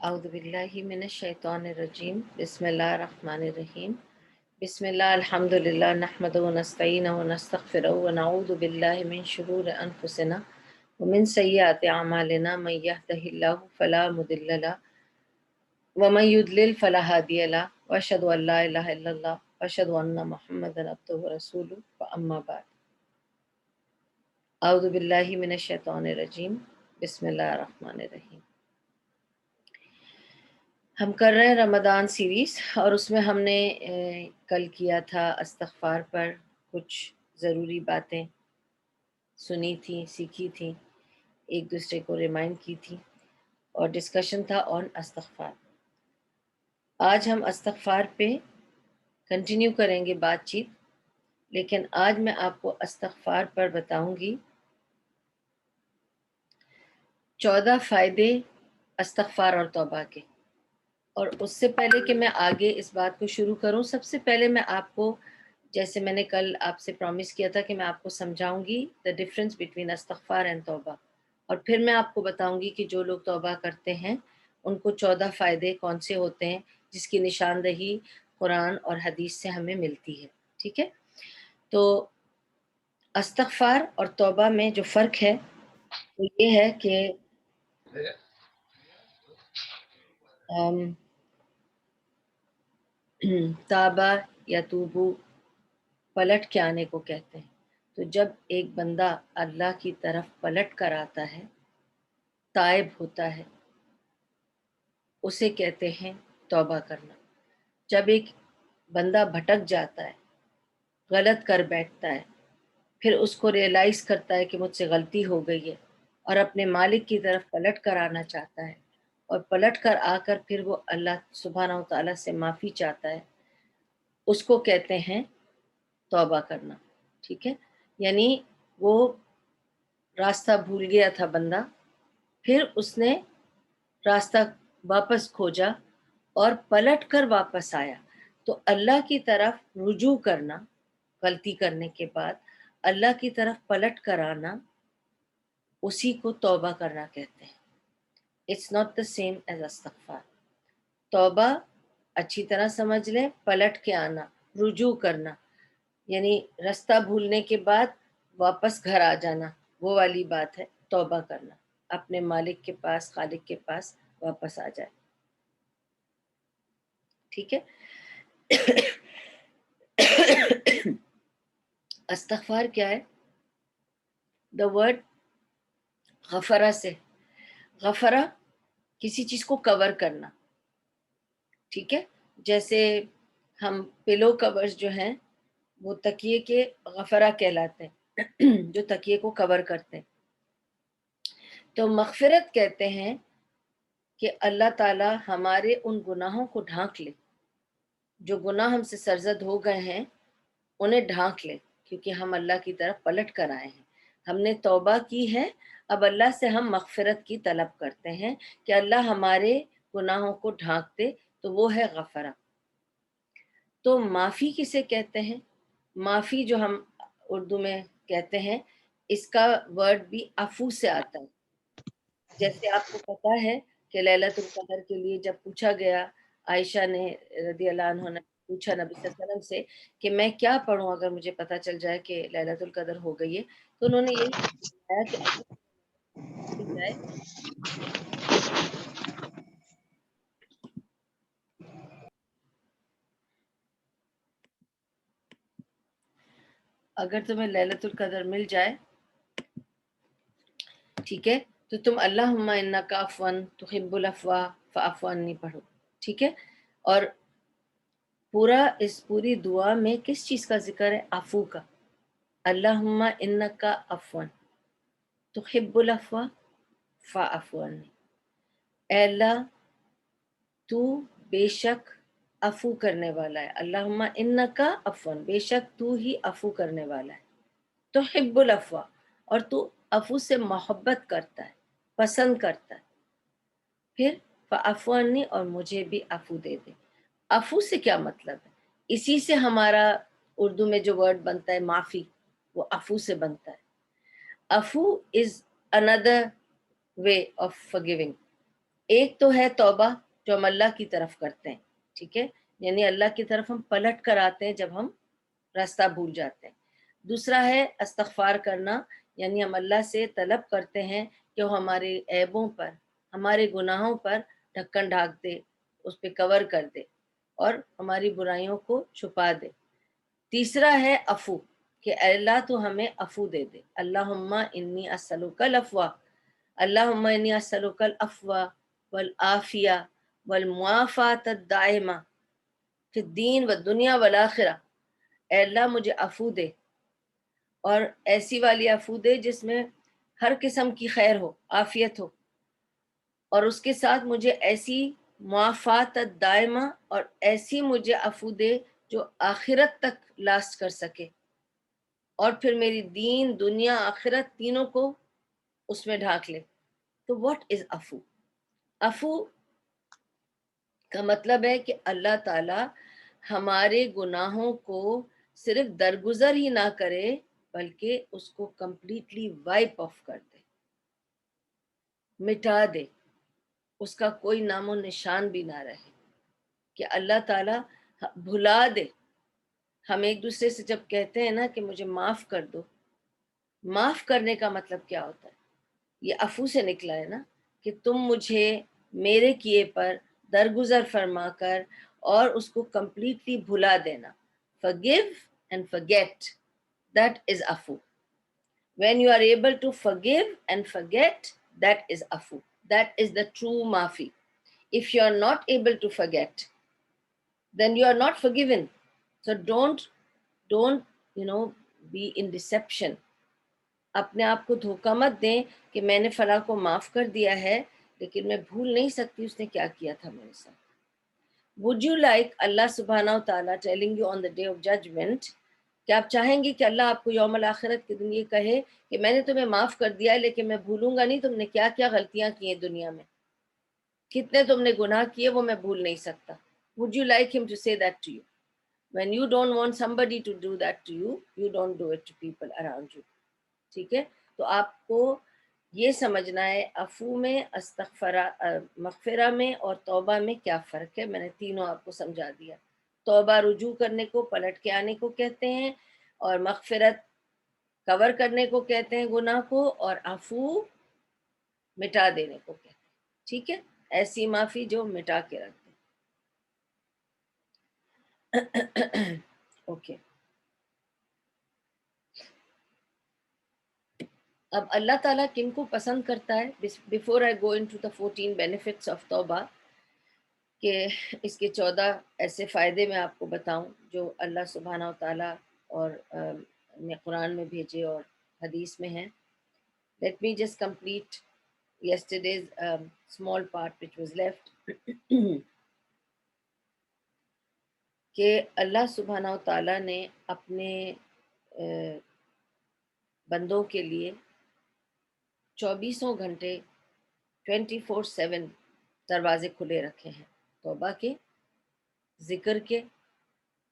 اعوذ باللہ من الشیطان الرجیم بسم اللہ الرحمن الرحیم بسم اللہ الحمد للہ نحمد ونستعین ونستغفر ونعوذ باللہ من شرور انفسنا ومن سیئات اعمالنا من یهده اللہ فلا مضل له ومن یضلل فلا ہادی له واشهد ان لا الہ الا اللہ واشهد ان محمدا عبدہ ورسولہ واما بعد اعوذ باللہ من الشیطان الرجیم بسم اللہ الرحمن الرحیم۔ ہم کر رہے ہیں رمضان سیریز، اور اس میں ہم نے کل کیا تھا استغفار پر کچھ ضروری باتیں سنی تھیں، سیکھی تھیں، ایک دوسرے کو ریمائنڈ کی تھی، اور ڈسکشن تھا آن استغفار۔ آج ہم استغفار پہ کنٹینیو کریں گے بات چیت، لیکن آج میں آپ کو استغفار پر بتاؤں گی 14 فائدے استغفار اور توبہ کے۔ اور اس سے پہلے کہ میں آگے اس بات کو شروع کروں، سب سے پہلے میں آپ کو، جیسے میں نے کل آپ سے پرومس کیا تھا کہ میں آپ کو سمجھاؤں گی دا ڈفرنس بٹوین استغفار اینڈ توبہ، اور پھر میں آپ کو بتاؤں گی کہ جو لوگ توبہ کرتے ہیں ان کو 14 فائدے کون سے ہوتے ہیں جس کی نشاندہی قرآن اور حدیث سے ہمیں ملتی ہے۔ ٹھیک ہے، تو استغفار اور توبہ میں جو فرق ہے وہ یہ ہے کہ تابہ یا توبو پلٹ کے آنے کو کہتے ہیں۔ تو جب ایک بندہ اللہ کی طرف پلٹ کر آتا ہے، تائب ہوتا ہے، اسے کہتے ہیں توبہ کرنا۔ جب ایک بندہ بھٹک جاتا ہے، غلط کر بیٹھتا ہے، پھر اس کو ریئلائز کرتا ہے کہ مجھ سے غلطی ہو گئی ہے اور اپنے مالک کی طرف پلٹ کر آنا چاہتا ہے، اور پلٹ کر آ کر پھر وہ اللہ سبحانہ و تعالیٰ سے معافی چاہتا ہے، اس کو کہتے ہیں توبہ کرنا۔ ٹھیک ہے، یعنی وہ راستہ بھول گیا تھا بندہ، پھر اس نے راستہ واپس کھوجا اور پلٹ کر واپس آیا۔ تو اللہ کی طرف رجوع کرنا، غلطی کرنے کے بعد اللہ کی طرف پلٹ کر آنا، اسی کو توبہ کرنا کہتے ہیں۔ It's not the same as استغفار۔ توبہ اچھی طرح سمجھ لیں، پلٹ کے آنا، رجوع کرنا، یعنی راستہ بھولنے کے بعد واپس گھر آ جانا، وہ والی بات ہے توبہ کرنا، اپنے مالک کے پاس، خالق کے پاس واپس آ جائے۔ ٹھیک ہے، استغفار کیا ہے؟ دا ورڈ غفرہ سے، غفرہ کسی چیز کو کور کرنا۔ ٹھیک ہے، جیسے ہم پلو کورز جو ہیں وہ تکیے کے غفرہ کہلاتے ہیں، جو تکیے کو کور کرتے ہیں۔ تو مغفرت کہتے ہیں کہ اللہ تعالی ہمارے ان گناہوں کو ڈھانک لے، جو گناہ ہم سے سرزد ہو گئے ہیں انہیں ڈھانک لے، کیونکہ ہم اللہ کی طرف پلٹ کر آئے ہیں، ہم نے توبہ کی ہے۔ اب اللہ سے ہم مغفرت کی طلب کرتے ہیں کہ اللہ ہمارے گناہوں کو ڈھانک دے، تو وہ ہے غفرہ۔ تو معافی کسے کہتے ہیں؟ معافی جو ہم اردو میں کہتے ہیں، اس کا ورڈ بھی عفو سے آتا ہے۔ جیسے آپ کو پتا ہے کہ لیلۃ القدر کے لیے جب پوچھا گیا، عائشہ نے رضی اللہ عنہ نے پوچھا نبی صلی اللہ علیہ وسلم سے کہ میں کیا پڑھوں اگر مجھے پتا چل جائے کہ لیلۃ القدر ہو گئی ہے، تو انہوں نے یہی بتایا کہ اگر مل جائے، اگر تمہیں لیلۃ القدر مل جائے، ٹھیک ہے، تو تم اللہم انک عفو تحب العفو فاعف عنی پڑھو۔ ٹھیک ہے، اور پوری دعا میں کس چیز کا ذکر ہے؟ عفو کا۔ اللہم انک عفو تحب العفو فاعف عنی، اے اللہ تو بے شک عفو کرنے والا ہے، اللہم انکا عفو، بے شک تو ہی عفو کرنے والا ہے، تحب العفو، اور تو عفو سے محبت کرتا ہے، پسند کرتا ہے، پھر فاعف عنی، اور مجھے بھی عفو دے دے۔ عفو سے کیا مطلب ہے؟ اسی سے ہمارا اردو میں جو ورڈ بنتا ہے معافی، وہ عفو سے بنتا ہے۔ عفو از اندر وے آف forgiving، ایک تو ہے توبہ جو ہم اللہ کی طرف کرتے ہیں، ٹھیک ہے، یعنی اللہ کی طرف ہم پلٹ کر آتے ہیں جب ہم راستہ بھول جاتے ہیں۔ دوسرا ہے استغفار کرنا، یعنی ہم اللہ سے طلب کرتے ہیں کہ وہ ہمارے عیبوں پر، ہمارے گناہوں پر ڈھکن ڈھانک دے، اس پہ کور کر دے اور ہماری برائیوں کو چھپا دے۔ تیسرا ہے عفو، کہ اے اللہ تو ہمیں عفو دے دے، اللہم انی اسألک العفو، اللہم انی اسألک العفو والعافیہ والمعافاۃ الدائمہ فی الدین والدنیا والآخرہ۔ اے اللہ مجھے عفو دے، اور ایسی والی عفو دے جس میں ہر قسم کی خیر ہو، عافیت ہو، اور اس کے ساتھ مجھے ایسی معافات دائمہ، اور ایسی مجھے عفو دے جو آخرت تک لاسٹ کر سکے، اور پھر میری دین دنیا آخرت تینوں کو اس میں ڈھانک لے۔ تو واٹ از عفو؟ عفو کا مطلب ہے کہ اللہ تعالی ہمارے گناہوں کو صرف درگزر ہی نہ کرے بلکہ اس کو کمپلیٹلی وائپ آف کر دے، مٹا دے، اس کا کوئی نام و نشان بھی نہ رہے، کہ اللہ تعالی بھلا دے۔ ہم ایک دوسرے سے جب کہتے ہیں نا کہ مجھے معاف کر دو، معاف کرنے کا مطلب کیا ہوتا ہے؟ یہ عفو سے نکلا ہے نا، کہ تم مجھے میرے کیے پر درگزر فرما کر اور اس کو کمپلیٹلی بھلا دینا۔ forgive and forget, that is عفو۔ when you are able to forgive and forget, that is عفو، that is the true معافی۔ if you are not able to forget, then you are not forgiven. So don't be in deception۔ اپنے آپ کو دھوکہ مت دیں کہ میں نے فلاں کو معاف کر دیا ہے لیکن میں بھول نہیں سکتی اس نے کیا کیا تھا میرے ساتھ۔ would you like اللہ سبحانہ و تعالیٰ telling you on the day of judgment، کہ آپ چاہیں گے کہ اللہ آپ کو یوم الآخرت کے دن یہ کہے کہ میں نے تمہیں معاف کر دیا ہے لیکن میں بھولوں گا نہیں تم نے کیا کیا غلطیاں کی ہیں دنیا میں، کتنے تم نے گناہ کیے وہ میں بھول نہیں سکتا۔ would you like him to say that to you؟ when you don't want somebody to do that to you, you don't do it to people around you۔ ٹھیک ہے، تو آپ کو یہ سمجھنا ہے عفو میں، مغفرہ میں اور توبہ میں کیا فرق ہے۔ میں نے تینوں آپ کو سمجھا دیا۔ توبہ رجوع کرنے کو، پلٹ کے آنے کو کہتے ہیں، اور مغفرت کور کرنے کو کہتے ہیں گناہ کو، اور عفو مٹا دینے کو کہتے ہیں۔ ٹھیک ہے، ایسی معافی جو مٹا کے رکھ دے۔ اوکے، اب اللہ تعالیٰ کن کو پسند کرتا ہے؟ Before I go into the 14 benefits of توبہ، کہ اس کے 14 ایسے فائدے میں آپ کو بتاؤں جو اللہ سبحانہ و تعالیٰ اور نے قرآن میں بھیجے اور حدیث میں ہیں۔ Let me just complete yesterday's small part which was left۔ کہ اللہ سبحانہ و تعالیٰ نے اپنے بندوں کے لیے 24 گھنٹے 24/7 دروازے کھلے رکھے ہیں توبہ کے، ذکر کے۔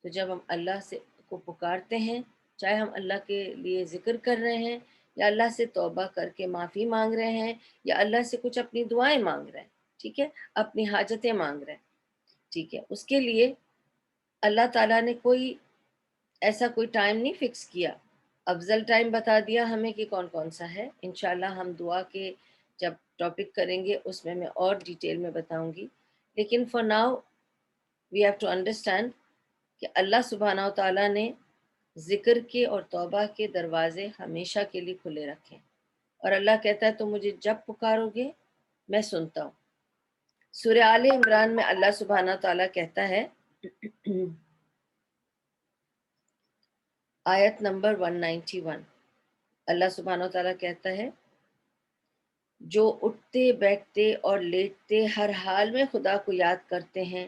تو جب ہم اللہ سے کو پکارتے ہیں، چاہے ہم اللہ کے لیے ذکر کر رہے ہیں یا اللہ سے توبہ کر کے معافی مانگ رہے ہیں یا اللہ سے کچھ اپنی دعائیں مانگ رہے ہیں، ٹھیک ہے، اپنی حاجتیں مانگ رہے ہیں، ٹھیک ہے، اس کے لیے اللہ تعالیٰ نے ایسا کوئی ٹائم نہیں فکس کیا۔ افضل ٹائم بتا دیا ہمیں کہ کون کون سا ہے۔ انشاءاللہ ہم دعا کے جب ٹاپک کریں گے اس میں اور ڈیٹیل میں بتاؤں گی، لیکن for now we have to understand کہ اللہ سبحانہ و تعالیٰ نے ذکر کے اور توبہ کے دروازے ہمیشہ کے لیے کھلے رکھے، اور اللہ کہتا ہے تم مجھے جب پکارو گے میں سنتا ہوں۔ سورہ آل عمران میں اللہ سبحانہ و تعالیٰ کہتا ہے، آیت نمبر 191، اللہ سبحانہ و تعالیٰ کہتا ہے جو اٹھتے بیٹھتے اور لیٹتے ہر حال میں خدا کو یاد کرتے ہیں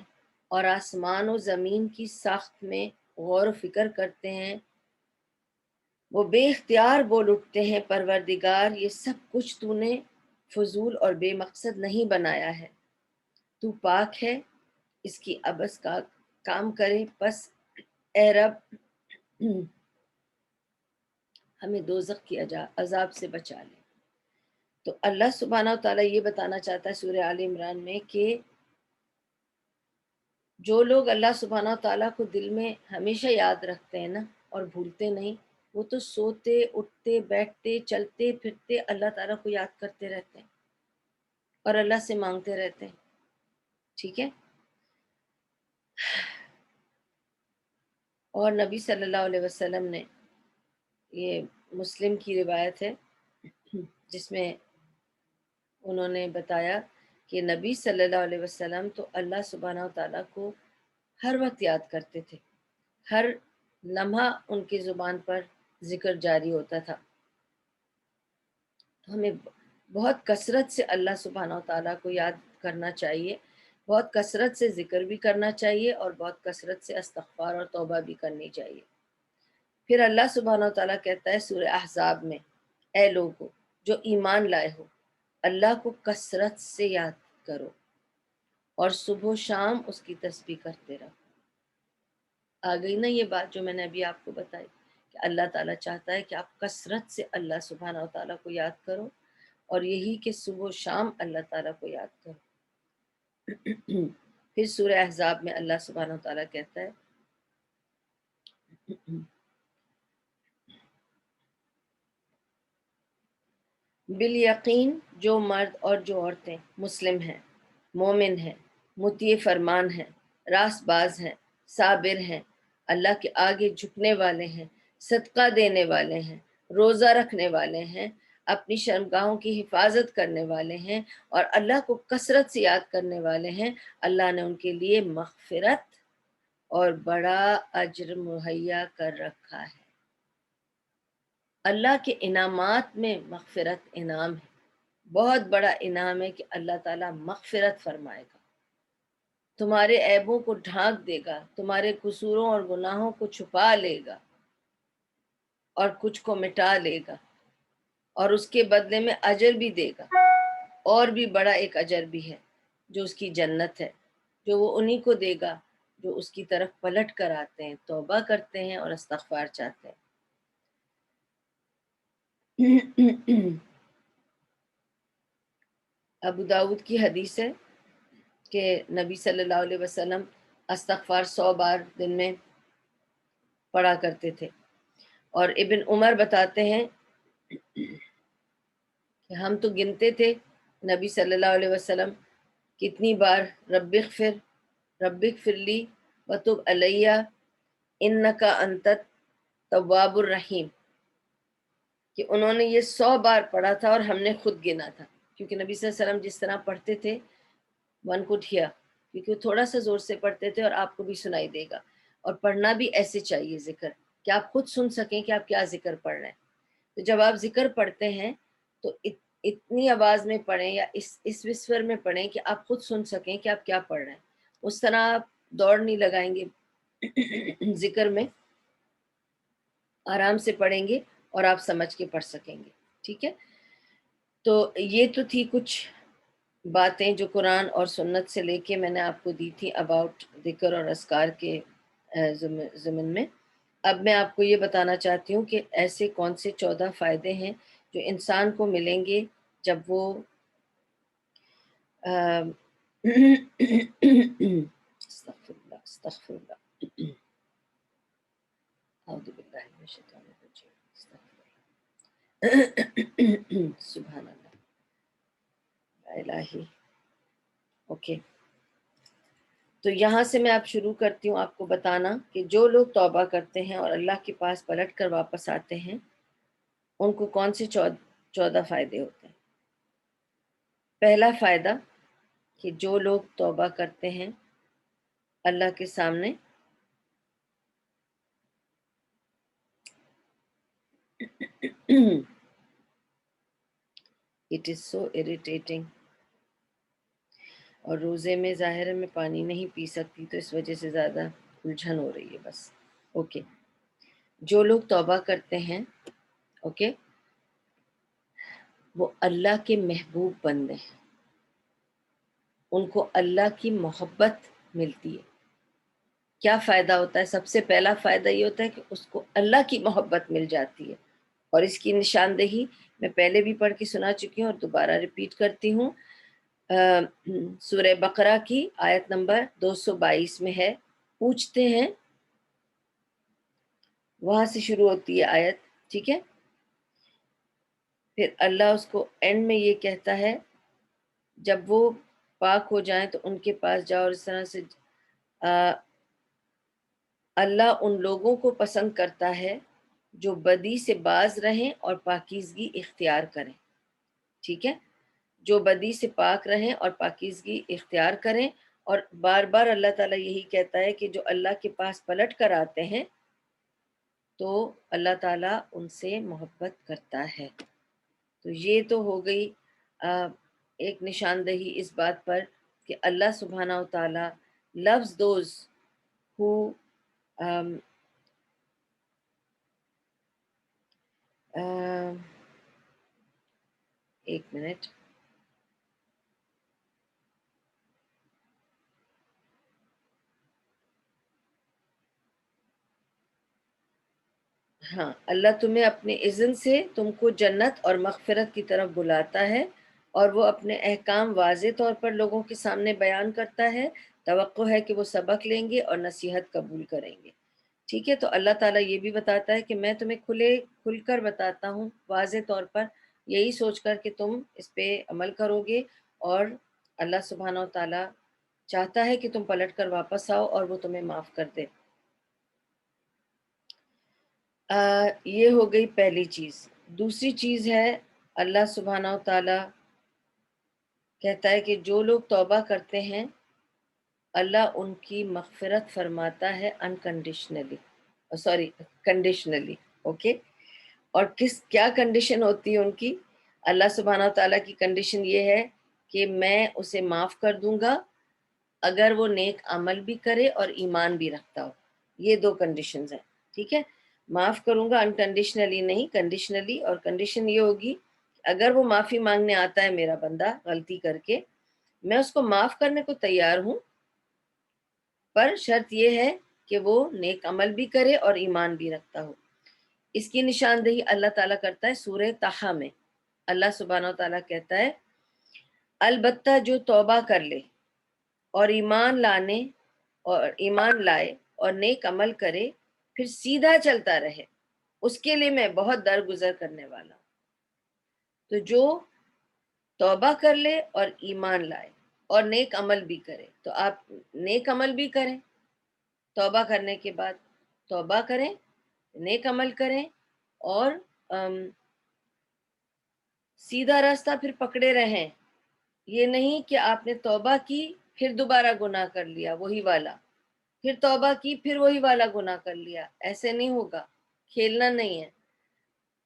اور آسمان و زمین کی ساخت میں غور و فکر کرتے ہیں، وہ بے اختیار بول اٹھتے ہیں پروردگار یہ سب کچھ تو نے فضول اور بے مقصد نہیں بنایا ہے، تو پاک ہے اس کی عبث کا کام کرے، پس اے رب ہمیں دوزخ کی عذاب سے بچا لے۔ تو اللہ سبحانہ و تعالیٰ یہ بتانا چاہتا ہے سورہ آل عمران میں کہ جو لوگ اللہ سبحانہ و تعالیٰ کو دل میں ہمیشہ یاد رکھتے ہیں نا اور بھولتے نہیں، وہ تو سوتے اٹھتے بیٹھتے چلتے پھرتے اللہ تعالیٰ کو یاد کرتے رہتے ہیں اور اللہ سے مانگتے رہتے ہیں. ٹھیک ہے. اور نبی صلی اللہ علیہ وسلم نے، یہ مسلم کی روایت ہے جس میں انہوں نے بتایا کہ نبی صلی اللہ علیہ وسلم تو اللہ سبحانہ و تعالیٰ کو ہر وقت یاد کرتے تھے، ہر لمحہ ان کی زبان پر ذکر جاری ہوتا تھا. تو ہمیں بہت کثرت سے اللہ سبحانہ و تعالیٰ کو یاد کرنا چاہیے، بہت کثرت سے ذکر بھی کرنا چاہیے اور بہت کثرت سے استغفار اور توبہ بھی کرنی چاہیے. پھر اللہ سبحانہ و تعالیٰ کہتا ہے سورہ احزاب میں، اے لوگو جو ایمان لائے ہو، اللہ کو کثرت سے یاد کرو اور صبح و شام اس کی تسبیح کرتے رہو. آ گئی نا یہ بات جو میں نے ابھی آپ کو بتائی کہ اللہ تعالیٰ چاہتا ہے کہ آپ کثرت سے اللہ سبحانہ و تعالیٰ کو یاد کرو، اور یہی کہ صبح و شام اللہ تعالیٰ کو یاد کرو. پھر سورہ احزاب میں اللہ سبحانہ و تعالیٰ کہتا ہے بالیقین جو مرد اور جو عورتیں مسلم ہیں، مومن ہیں، مطیع فرمان ہیں، راست باز ہیں، صابر ہیں، اللہ کے آگے جھکنے والے ہیں، صدقہ دینے والے ہیں، روزہ رکھنے والے ہیں، اپنی شرمگاہوں کی حفاظت کرنے والے ہیں اور اللہ کو کثرت سے یاد کرنے والے ہیں، اللہ نے ان کے لیے مغفرت اور بڑا اجر مہیا کر رکھا ہے. اللہ کے انعامات میں مغفرت انعام ہے، بہت بڑا انعام ہے کہ اللہ تعالیٰ مغفرت فرمائے گا، تمہارے عیبوں کو ڈھانک دے گا، تمہارے قصوروں اور گناہوں کو چھپا لے گا اور کچھ کو مٹا لے گا، اور اس کے بدلے میں اجر بھی دے گا. اور بھی بڑا ایک اجر بھی ہے جو اس کی جنت ہے، جو وہ انہی کو دے گا جو اس کی طرف پلٹ کر آتے ہیں، توبہ کرتے ہیں اور استغفار چاہتے ہیں. ابو داؤد کی حدیث ہے کہ نبی صلی اللہ علیہ وسلم استغفار 100 بار دن میں پڑھا کرتے تھے. اور ابن عمر بتاتے ہیں کہ ہم تو گنتے تھے نبی صلی اللہ علیہ وسلم کتنی بار رب اغفر لی وتب علیہ انک انت التواب الرحیم، کہ انہوں نے یہ 100 بار پڑھا تھا اور ہم نے خود گنا تھا، کیونکہ نبی صلی اللہ علیہ وسلم جس طرح پڑھتے تھے ون کو ٹھیا، کیونکہ وہ تھوڑا سا زور سے پڑھتے تھے اور آپ کو بھی سنائی دے گا. اور پڑھنا بھی ایسے چاہیے ذکر کہ آپ خود سن سکیں کہ آپ کیا ذکر پڑھ رہے ہیں. تو جب آپ ذکر پڑھتے ہیں تو اتنی آواز میں پڑھیں یا اس وسور میں پڑھیں کہ آپ خود سن سکیں کہ آپ کیا پڑھ رہے ہیں. اس طرح آپ دوڑ نہیں لگائیں گے، ذکر میں آرام سے پڑھیں گے اور آپ سمجھ کے پڑھ سکیں گے. ٹھیک ہے. تو یہ تو تھی کچھ باتیں جو قرآن اور سنت سے لے کے میں نے آپ کو دی تھی اباؤٹ ذکر اور اذکار کے ضمن میں. اب میں آپ کو یہ بتانا چاہتی ہوں کہ ایسے کون سے 14 فائدے ہیں جو انسان کو ملیں گے جب وہ استغفر اللہ استغفر اللہ اعوذ باللہ من الشیطان الرجیم استغفر اللہ سبحان اللہ لا الہی. اوکے. تو یہاں سے میں آپ شروع کرتی ہوں آپ کو بتانا کہ جو لوگ توبہ کرتے ہیں اور اللہ کے پاس پلٹ کر واپس آتے ہیں ان کو کون سے 14 فائدے ہوتے ہیں. پہلا فائدہ کہ جو لوگ توبہ کرتے ہیں اللہ کے سامنے اٹ از سو اریٹیٹنگ، اور روزے میں ظاہر ہے میں پانی نہیں پی سکتی تو اس وجہ سے زیادہ الجھن ہو رہی ہے بس. اوکے. جو لوگ توبہ کرتے ہیں اوکے وہ اللہ کے محبوب بندے ہیں، ان کو اللہ کی محبت ملتی ہے. کیا فائدہ ہوتا ہے؟ سب سے پہلا فائدہ یہ ہوتا ہے کہ اس کو اللہ کی محبت مل جاتی ہے. اور اس کی نشاندہی میں پہلے بھی پڑھ کے سنا چکی ہوں اور دوبارہ ریپیٹ کرتی ہوں. سورہ بقرہ کی آیت نمبر 222 میں ہے. پوچھتے ہیں، وہاں سے شروع ہوتی ہے آیت، ٹھیک ہے. پھر اللہ اس کو اینڈ میں یہ کہتا ہے، جب وہ پاک ہو جائیں تو ان کے پاس جاؤ، اور اس طرح سے اللہ ان لوگوں کو پسند کرتا ہے جو بدی سے باز رہیں اور پاکیزگی اختیار کریں. ٹھیک ہے، جو بدی سے پاک رہیں اور پاکیزگی اختیار کریں. اور بار بار اللہ تعالیٰ یہی کہتا ہے کہ جو اللہ کے پاس پلٹ کر آتے ہیں تو اللہ تعالیٰ ان سے محبت کرتا ہے. تو یہ تو ہو گئی ایک نشاندہی اس بات پر کہ اللہ سبحانہ و تعالیٰ loves those who ایک منٹ. ہاں، اللہ تمہیں اپنے اذن سے تم کو جنت اور مغفرت کی طرف بلاتا ہے، اور وہ اپنے احکام واضح طور پر لوگوں کے سامنے بیان کرتا ہے. توقع ہے کہ وہ سبق لیں گے اور نصیحت قبول کریں گے. ٹھیک ہے، تو اللہ تعالیٰ یہ بھی بتاتا ہے کہ میں تمہیں کھل کر بتاتا ہوں واضح طور پر، یہی سوچ کر کہ تم اس پہ عمل کرو گے. اور اللہ سبحانہ و تعالیٰ چاہتا ہے کہ تم پلٹ کر واپس آؤ اور وہ تمہیں معاف کر دے. یہ ہو گئی پہلی چیز. دوسری چیز ہے، اللہ سبحانہ و تعالیٰ کہتا ہے کہ جو لوگ توبہ کرتے ہیں اللہ ان کی مغفرت فرماتا ہے انکنڈیشنلی، سوری کنڈیشنلی. اوکے، اور کیا کنڈیشن ہوتی ہے ان کی؟ اللہ سبحانہ و تعالیٰ کی کنڈیشن یہ ہے کہ میں اسے معاف کر دوں گا اگر وہ نیک عمل بھی کرے اور ایمان بھی رکھتا ہو. یہ دو کنڈیشنز ہیں. ٹھیک ہے، معاف کروں گا انکنڈیشنلی نہیں، کنڈیشنلی. اور کنڈیشن یہ ہوگی اگر وہ معافی مانگنے آتا ہے میرا بندہ غلطی کر کے، میں اس کو معاف کرنے کو تیار ہوں، پر شرط یہ ہے کہ وہ نیک عمل بھی کرے اور ایمان بھی رکھتا ہو. اس کی نشاندہی اللہ تعالیٰ کرتا ہے سورہ طٰہٰ میں. اللہ سبحانہ و تعالیٰ کہتا ہے البتہ جو توبہ کر لے اور ایمان لائے اور نیک عمل کرے پھر سیدھا چلتا رہے، اس کے لیے میں بہت درگزر کرنے والا ہوں. تو جو توبہ کر لے اور ایمان لائے اور نیک عمل بھی کرے، تو آپ نیک عمل بھی کریں. توبہ کرنے کے بعد توبہ کریں، نیک عمل کریں، اور سیدھا راستہ پھر پکڑے رہیں. یہ نہیں کہ آپ نے توبہ کی پھر دوبارہ گناہ کر لیا وہی والا، پھر توبہ کی پھر وہی والا گناہ کر لیا. ایسے نہیں ہوگا، کھیلنا نہیں ہے.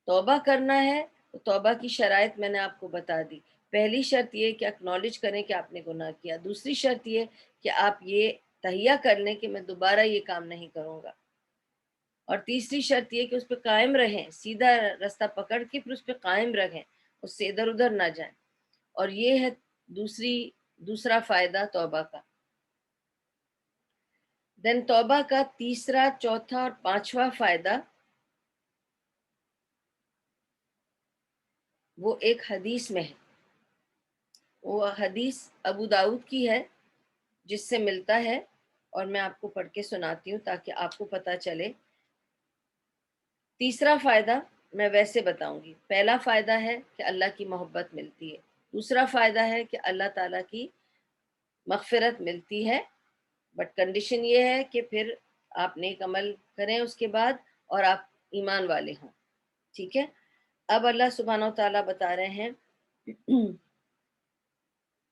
توبہ کرنا ہے تو توبہ کی شرائط میں نے آپ کو بتا دی. پہلی شرط یہ کہ اکنالج کریں کہ آپ نے گناہ کیا. دوسری شرط یہ کہ آپ یہ تہیہ کر لیں کہ میں دوبارہ یہ کام نہیں کروں گا. اور تیسری شرط یہ کہ اس پہ قائم رہیں، سیدھا راستہ پکڑ کے پھر اس پہ قائم رہیں، اس سے ادھر ادھر نہ جائیں. اور یہ ہے دوسرا فائدہ توبہ کا. دین توبہ کا تیسرا، چوتھا اور پانچواں فائدہ وہ ایک حدیث میں ہے. وہ حدیث ابو داؤد کی ہے جس سے ملتا ہے، اور میں آپ کو پڑھ کے سناتی ہوں تاکہ آپ کو پتہ چلے. تیسرا فائدہ میں ویسے بتاؤں گی. پہلا فائدہ ہے کہ اللہ کی محبت ملتی ہے. دوسرا فائدہ ہے کہ اللہ تعالیٰ کی مغفرت ملتی ہے، بٹ کنڈیشن یہ ہے کہ پھر آپ نیک عمل کریں اس کے بعد اور آپ ایمان والے ہوں. ٹھیک ہے، اب اللہ سبحانہ و تعالیٰ بتا رہے ہیں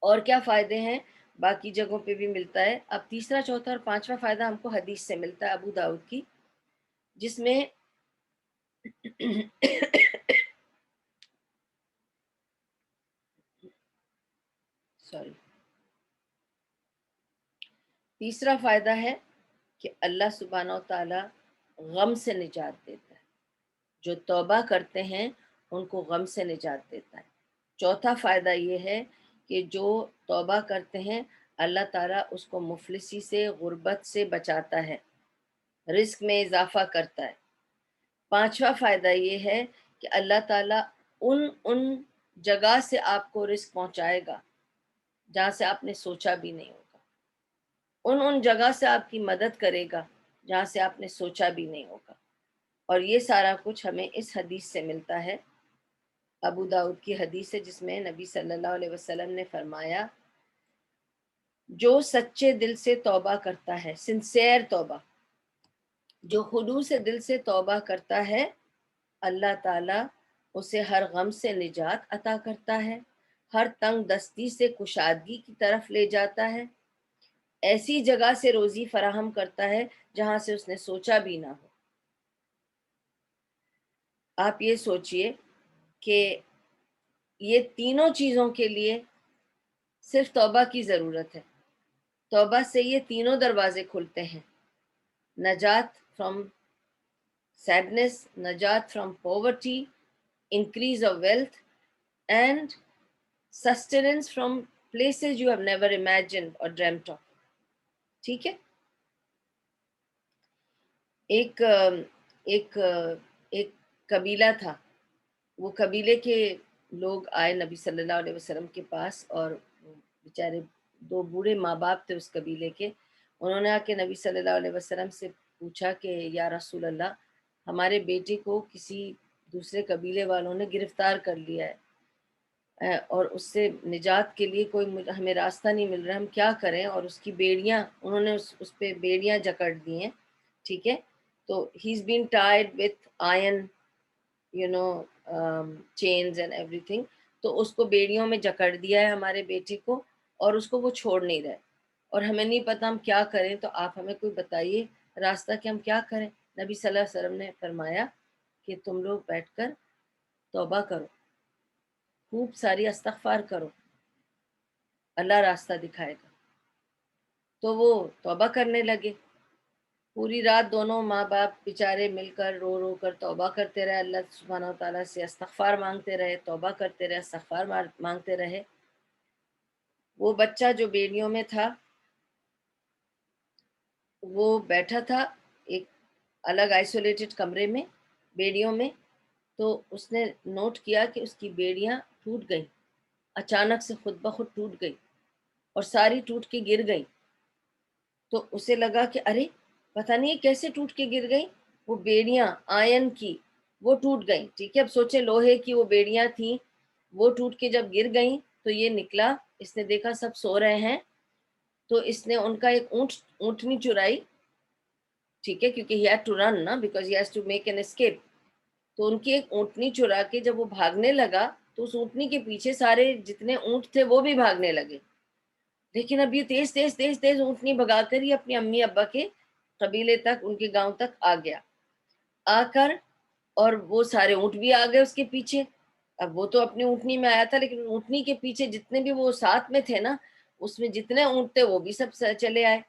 اور کیا فائدے ہیں، باقی جگہوں پہ بھی ملتا ہے. اب تیسرا، چوتھا اور پانچواں فائدہ ہم کو حدیث سے ملتا ہے ابو داؤد کی، جس میں تیسرا فائدہ ہے کہ اللہ سبحانہ و تعالیٰ غم سے نجات دیتا ہے. جو توبہ کرتے ہیں ان کو غم سے نجات دیتا ہے. چوتھا فائدہ یہ ہے کہ جو توبہ کرتے ہیں اللہ تعالیٰ اس کو مفلسی سے، غربت سے بچاتا ہے، رزق میں اضافہ کرتا ہے. پانچواں فائدہ یہ ہے کہ اللہ تعالیٰ ان جگہ سے آپ کو رزق پہنچائے گا جہاں سے آپ نے سوچا بھی نہیں ہوگا، ان جگہ سے آپ کی مدد کرے گا جہاں سے آپ نے سوچا بھی نہیں ہوگا۔ اور یہ سارا کچھ ہمیں اس حدیث سے ملتا ہے، ابو داؤد کی حدیث ہے، جس میں نبی صلی اللہ علیہ وسلم نے فرمایا جو سچے دل سے توبہ کرتا ہے، سنسیئر توبہ، جو خلوص سے دل سے توبہ کرتا ہے، اللہ تعالیٰ اسے ہر غم سے نجات عطا کرتا ہے، ہر تنگ دستی سے کشادگی کی طرف لے جاتا ہے، ایسی جگہ سے روزی فراہم کرتا ہے جہاں سے اس نے سوچا بھی نہ ہو۔ آپ یہ سوچئے کہ یہ تینوں چیزوں کے لیے صرف توبہ کی ضرورت ہے، توبہ سے یہ تینوں دروازے کھلتے ہیں، نجات from sadness, najat from poverty, increase of wealth, and sustenance from places you have never imagined or dreamt of۔ ٹھیک ہے، ایک ایک ایک قبیلہ تھا، وہ قبیلے کے لوگ آئے نبی صلی اللہ علیہ وسلم کے پاس، اور بیچارے دو بوڑھے ماں باپ تھے اس قبیلے کے۔ انہوں نے آ کے نبی صلی اللہ علیہ وسلم سے پوچھا کہ یا رسول اللہ، ہمارے بیٹے کو کسی دوسرے قبیلے والوں نے گرفتار کر لیا ہے، اور اس سے نجات کے لیے کوئی ہمیں راستہ نہیں مل رہا، ہم کیا کریں؟ اور اس کی بیڑیاں، انہوں نے اس پہ بیڑیاں جکڑ دی ہیں، ٹھیک ہے، تو he is been tied with iron chains and everything, تو اس کو بیڑیوں میں جکڑ دیا ہے ہمارے بیٹے کو، اور اس کو وہ چھوڑ نہیں رہے، اور ہمیں نہیں پتا ہم کیا کریں، تو آپ ہمیں کوئی بتائیے راستہ کہ ہم کیا کریں۔ نبی صلی اللہ علیہ وسلم نے فرمایا کہ تم لوگ بیٹھ کر توبہ کرو، خوب ساری استغفار کرو، اللہ راستہ دکھائے گا۔ تو وہ توبہ کرنے لگے، پوری رات دونوں ماں باپ بیچارے مل کر رو رو کر توبہ کرتے رہے، اللہ سبحانہ و تعالیٰ سے استغفار مانگتے رہے، توبہ کرتے رہے، استغفار مانگتے رہے۔ وہ بچہ جو بیڑیوں میں تھا وہ بیٹھا تھا ایک الگ آئسولیٹڈ کمرے میں بیڑیوں میں، تو اس نے نوٹ کیا کہ اس کی بیڑیاں ٹوٹ گئیں، اچانک سے خود بخود ٹوٹ گئی اور ساری ٹوٹ کے گر گئی۔ تو اسے لگا کہ ارے پتہ نہیں کیسے ٹوٹ کے گر گئی، وہ بیڑیاں آئرن کی وہ ٹوٹ گئیں، ٹھیک ہے، اب سوچیں لوہے کی وہ بیڑیاں تھیں، وہ ٹوٹ کے جب گر گئیں تو یہ نکلا، اس نے دیکھا سب سو رہے ہیں، تو اس نے ان کا ایک اونٹنی چرائی، ٹھیک ہے، کیونکہ he had to run نا because he has to make an escape، تو ان کی ایک اونٹنی چرا کے جب وہ بھاگنے لگا تو اس اونٹنی کے پیچھے سارے جتنے اونٹ تھے وہ بھی بھاگنے لگے، لیکن اب یہ تیز تیز تیز تیز اونٹنی بھگا کر ہی اپنی امی ابا کے قبیلے تک، ان کے گاؤں تک آ گیا، آ کر اور وہ سارے اونٹ بھی آ گئے اس کے پیچھے۔ اب وہ تو اپنی اونٹنی میں آیا تھا، لیکن اونٹنی کے پیچھے جتنے بھی وہ ساتھ میں تھے نا، اس میں جتنے اونٹ تھے وہ بھی سب چلے آئے۔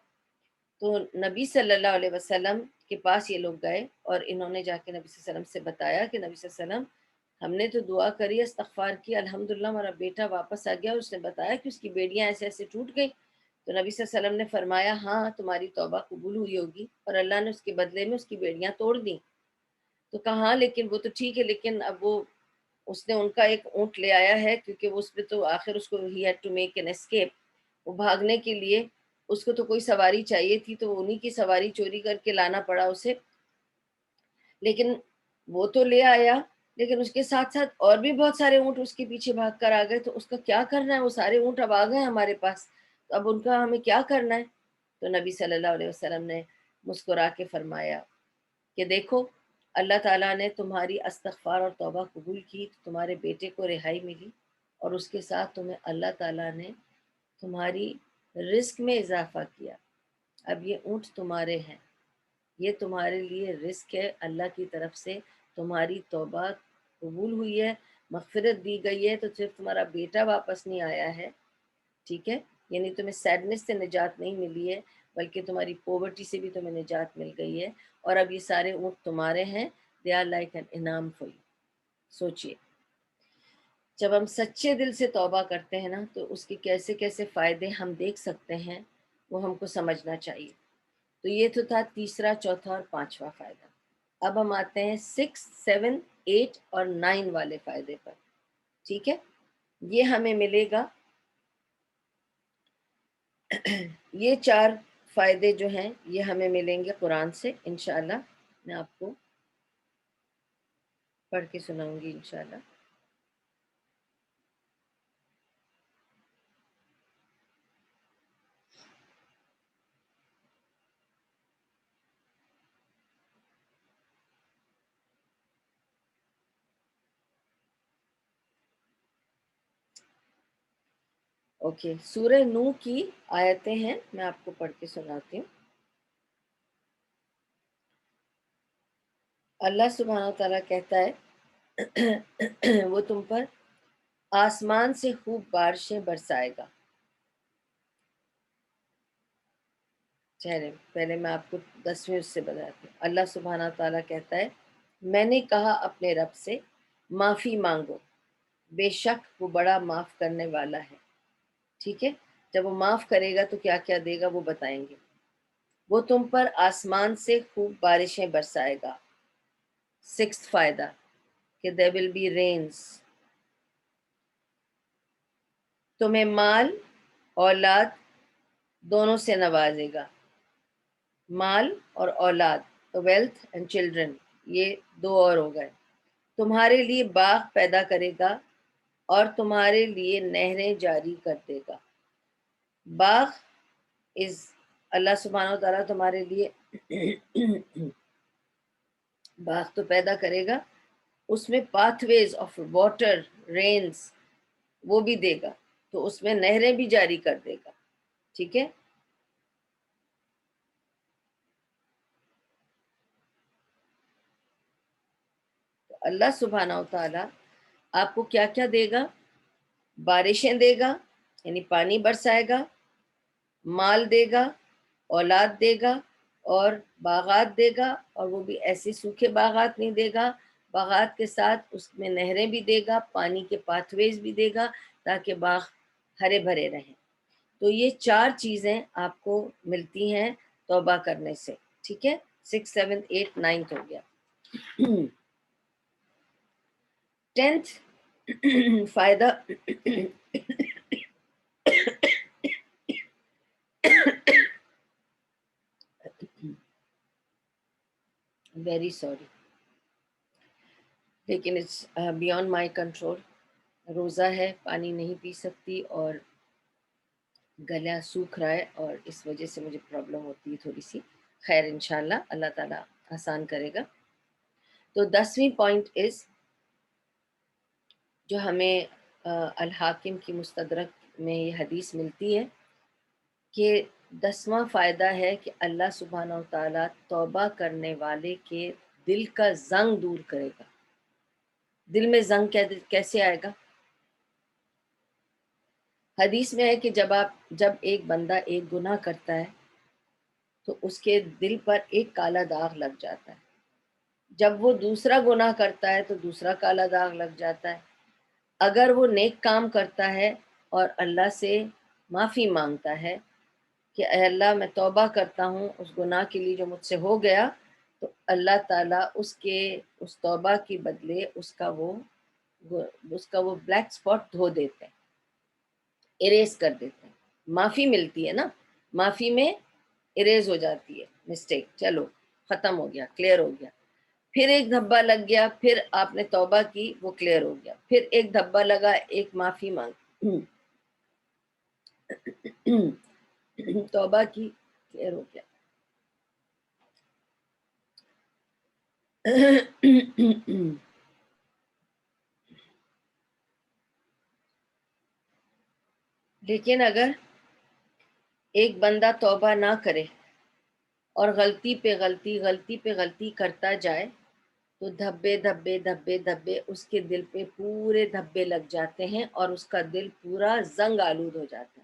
تو نبی صلی اللہ علیہ وسلم کے پاس یہ لوگ گئے اور انہوں نے جا کے نبی صلی اللہ علیہ وسلم سے بتایا کہ نبی صلی اللہ علیہ وسلم، ہم نے تو دعا کری، استغفار کی، الحمدللہ ہمارا بیٹا واپس آ گیا، اور اس نے بتایا کہ اس کی بیڑیاں ایسے ایسے ٹوٹ گئی۔ تو نبی صلی اللہ علیہ وسلم نے فرمایا ہاں تمہاری توبہ قبول ہوئی ہوگی، اور اللہ نے اس کے بدلے میں اس کی بیڑیاں توڑ دیں۔ تو کہا ہاں لیکن وہ تو ٹھیک ہے، لیکن اب وہ اس نے ان کا ایک اونٹ لے آیا ہے، کیونکہ وہ اس پہ تو آخر اس کو he had to make an escape، وہ بھاگنے کے لیے اس کو تو کوئی سواری چاہیے تھی، تو انہی کی سواری چوری کر کے لانا پڑا اسے، لیکن وہ تو لے آیا، لیکن اس کے ساتھ ساتھ اور بھی بہت سارے اونٹ اس کے پیچھے بھاگ کر آ گئے، تو اس کا کیا کرنا ہے؟ وہ سارے اونٹ اب آ گئے ہمارے پاس، تو اب ان کا ہمیں کیا کرنا ہے؟ تو نبی صلی اللہ علیہ وسلم نے مسکرا کے فرمایا کہ دیکھو اللہ تعالیٰ نے تمہاری استغفار اور توبہ قبول کی، تو تمہارے بیٹے کو رہائی ملی، اور اس کے ساتھ تمہیں اللہ تعالیٰ نے تمہاری رزق میں اضافہ کیا، اب یہ اونٹ تمہارے ہیں، یہ تمہارے لیے رزق ہے اللہ کی طرف سے، تمہاری توبہ قبول ہوئی ہے، مغفرت دی گئی ہے، تو صرف تمہارا بیٹا واپس نہیں آیا ہے، ٹھیک ہے، یعنی تمہیں سیڈنس سے نجات نہیں ملی ہے، بلکہ تمہاری پوورٹی سے بھی تمہیں نجات مل گئی ہے، اور اب یہ سارے اونٹ تمہارے ہیں، دے آر لائک این انعام فار یو۔ سوچئے جب ہم سچے دل سے توبہ کرتے ہیں نا، تو اس کے کیسے کیسے فائدے ہم دیکھ سکتے ہیں، وہ ہم کو سمجھنا چاہیے۔ تو یہ تو تھا تیسرا، چوتھا اور پانچواں فائدہ۔ اب ہم آتے ہیں 6، 7 8 اور 9 والے فائدے پر. ٹھیک ہے، یہ ہمیں ملے گا. یہ 4 فائدے جو ہیں یہ ہمیں ملیں گے قرآن سے انشاءاللہ. میں آپ کو پڑھ کے سناؤں گی انشاءاللہ. اوکے، سورہ نوح کی آیتیں ہیں، میں آپ کو پڑھ کے سناتی ہوں. اللہ سبحانہ وتعالیٰ کہتا ہے وہ تم پر آسمان سے خوب بارشیں برسائے گا. چہرے پہلے میں آپ کو 10ویں اس سے بتاتی ہوں. اللہ سبحانہ وتعالیٰ کہتا ہے میں نے کہا اپنے رب سے معافی مانگو، بے شک وہ بڑا معاف کرنے والا ہے. ٹھیک ہے، جب وہ معاف کرے گا تو کیا کیا دے گا وہ بتائیں گے. وہ تم پر آسمان سے خوب بارشیں برسائے گا. 6 فائدہ کہ there will be rains. تمہیں مال اولاد دونوں سے نوازے گا. مال اور اولاد، ویلتھ اینڈ چلڈرن، یہ 2 اور ہو گئے. تمہارے لیے باغ پیدا کرے گا اور تمہارے لیے نہریں جاری کر دے گا. باغ از اللہ سبحانہ و تعالیٰ تمہارے لیے باغ تو پیدا کرے گا، اس میں pathways of water rains وہ بھی دے گا، تو اس میں نہریں بھی جاری کر دے گا. ٹھیک ہے، تو اللہ سبحانہ و تعالیٰ آپ کو کیا کیا دے گا؟ بارشیں دے گا یعنی پانی برسائے گا، مال دے گا، اولاد دے گا، اور باغات دے گا. اور وہ بھی ایسے سوکھے باغات نہیں دے گا، باغات کے ساتھ اس میں نہریں بھی دے گا، پانی کے پاتھ ویز بھی دے گا تاکہ باغ ہرے بھرے رہیں. تو یہ 4 چیزیں آپ کو ملتی ہیں توبہ کرنے سے. ٹھیک ہے، 6 7 8 9 ہو گیا. 10th فائدہ ویری سوری لیکن اٹس بیانڈ مائی کنٹرول. روزہ ہے، پانی نہیں پی سکتی اور گلا سوکھ رہا ہے اور اس وجہ سے مجھے پرابلم ہوتی ہے تھوڑی سی. خیر انشاءاللہ اللہ تعالیٰ آسان کرے گا. تو 10ویں پوائنٹ از جو ہمیں الحاکم کی مستدرک میں یہ حدیث ملتی ہے کہ 10واں فائدہ ہے کہ اللہ سبحانہ و تعالیٰ توبہ کرنے والے کے دل کا زنگ دور کرے گا. دل میں زنگ کیسے آئے گا؟ حدیث میں ہے کہ جب ایک بندہ ایک گناہ کرتا ہے تو اس کے دل پر ایک کالا داغ لگ جاتا ہے. جب وہ دوسرا گناہ کرتا ہے تو دوسرا کالا داغ لگ جاتا ہے. اگر وہ نیک کام کرتا ہے اور اللہ سے معافی مانگتا ہے کہ اے اللہ میں توبہ کرتا ہوں اس گناہ کے لیے جو مجھ سے ہو گیا، تو اللہ تعالیٰ اس توبہ کی بدلے اس کا وہ بلیک سپاٹ دھو دیتے ہیں، اریز کر دیتے ہیں. معافی ملتی ہے نا، معافی میں اریز ہو جاتی ہے مسٹیک، چلو ختم ہو گیا، کلیئر ہو گیا. پھر ایک دھبا لگ گیا، پھر آپ نے توبہ کی، وہ کلیئر ہو گیا. پھر ایک دھبا لگا، ایک معافی مانگ توبہ کی، کلیئر ہو گیا. لیکن اگر ایک بندہ توبہ نہ کرے اور غلطی پہ غلطی کرتا جائے تو دھبے دھبے دھبے دھبے اس کے دل پہ پورے دھبے لگ جاتے ہیں اور اس کا دل پورا زنگ آلود ہو جاتا ہے.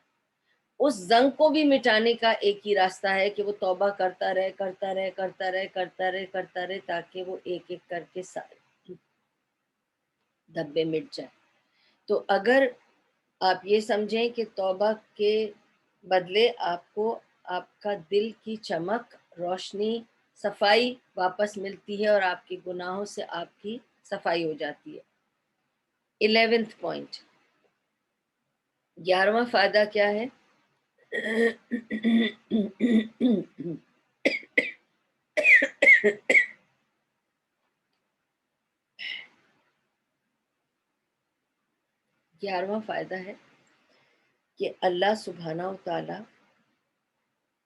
اس زنگ کو بھی مٹانے کا ایک ہی راستہ ہے کہ وہ توبہ کرتا رہے تاکہ وہ ایک ایک کر کے سارے دھبے مٹ جائے. تو اگر آپ یہ سمجھیں کہ توبہ کے بدلے آپ کو آپ کا دل کی چمک، روشنی، صفائی واپس ملتی ہے اور آپ کے گناہوں سے آپ کی صفائی ہو جاتی ہے۔ 11th پوائنٹ، 11واں فائدہ کیا ہے؟ 11واں فائدہ ہے کہ اللہ سبحانہ و تعالی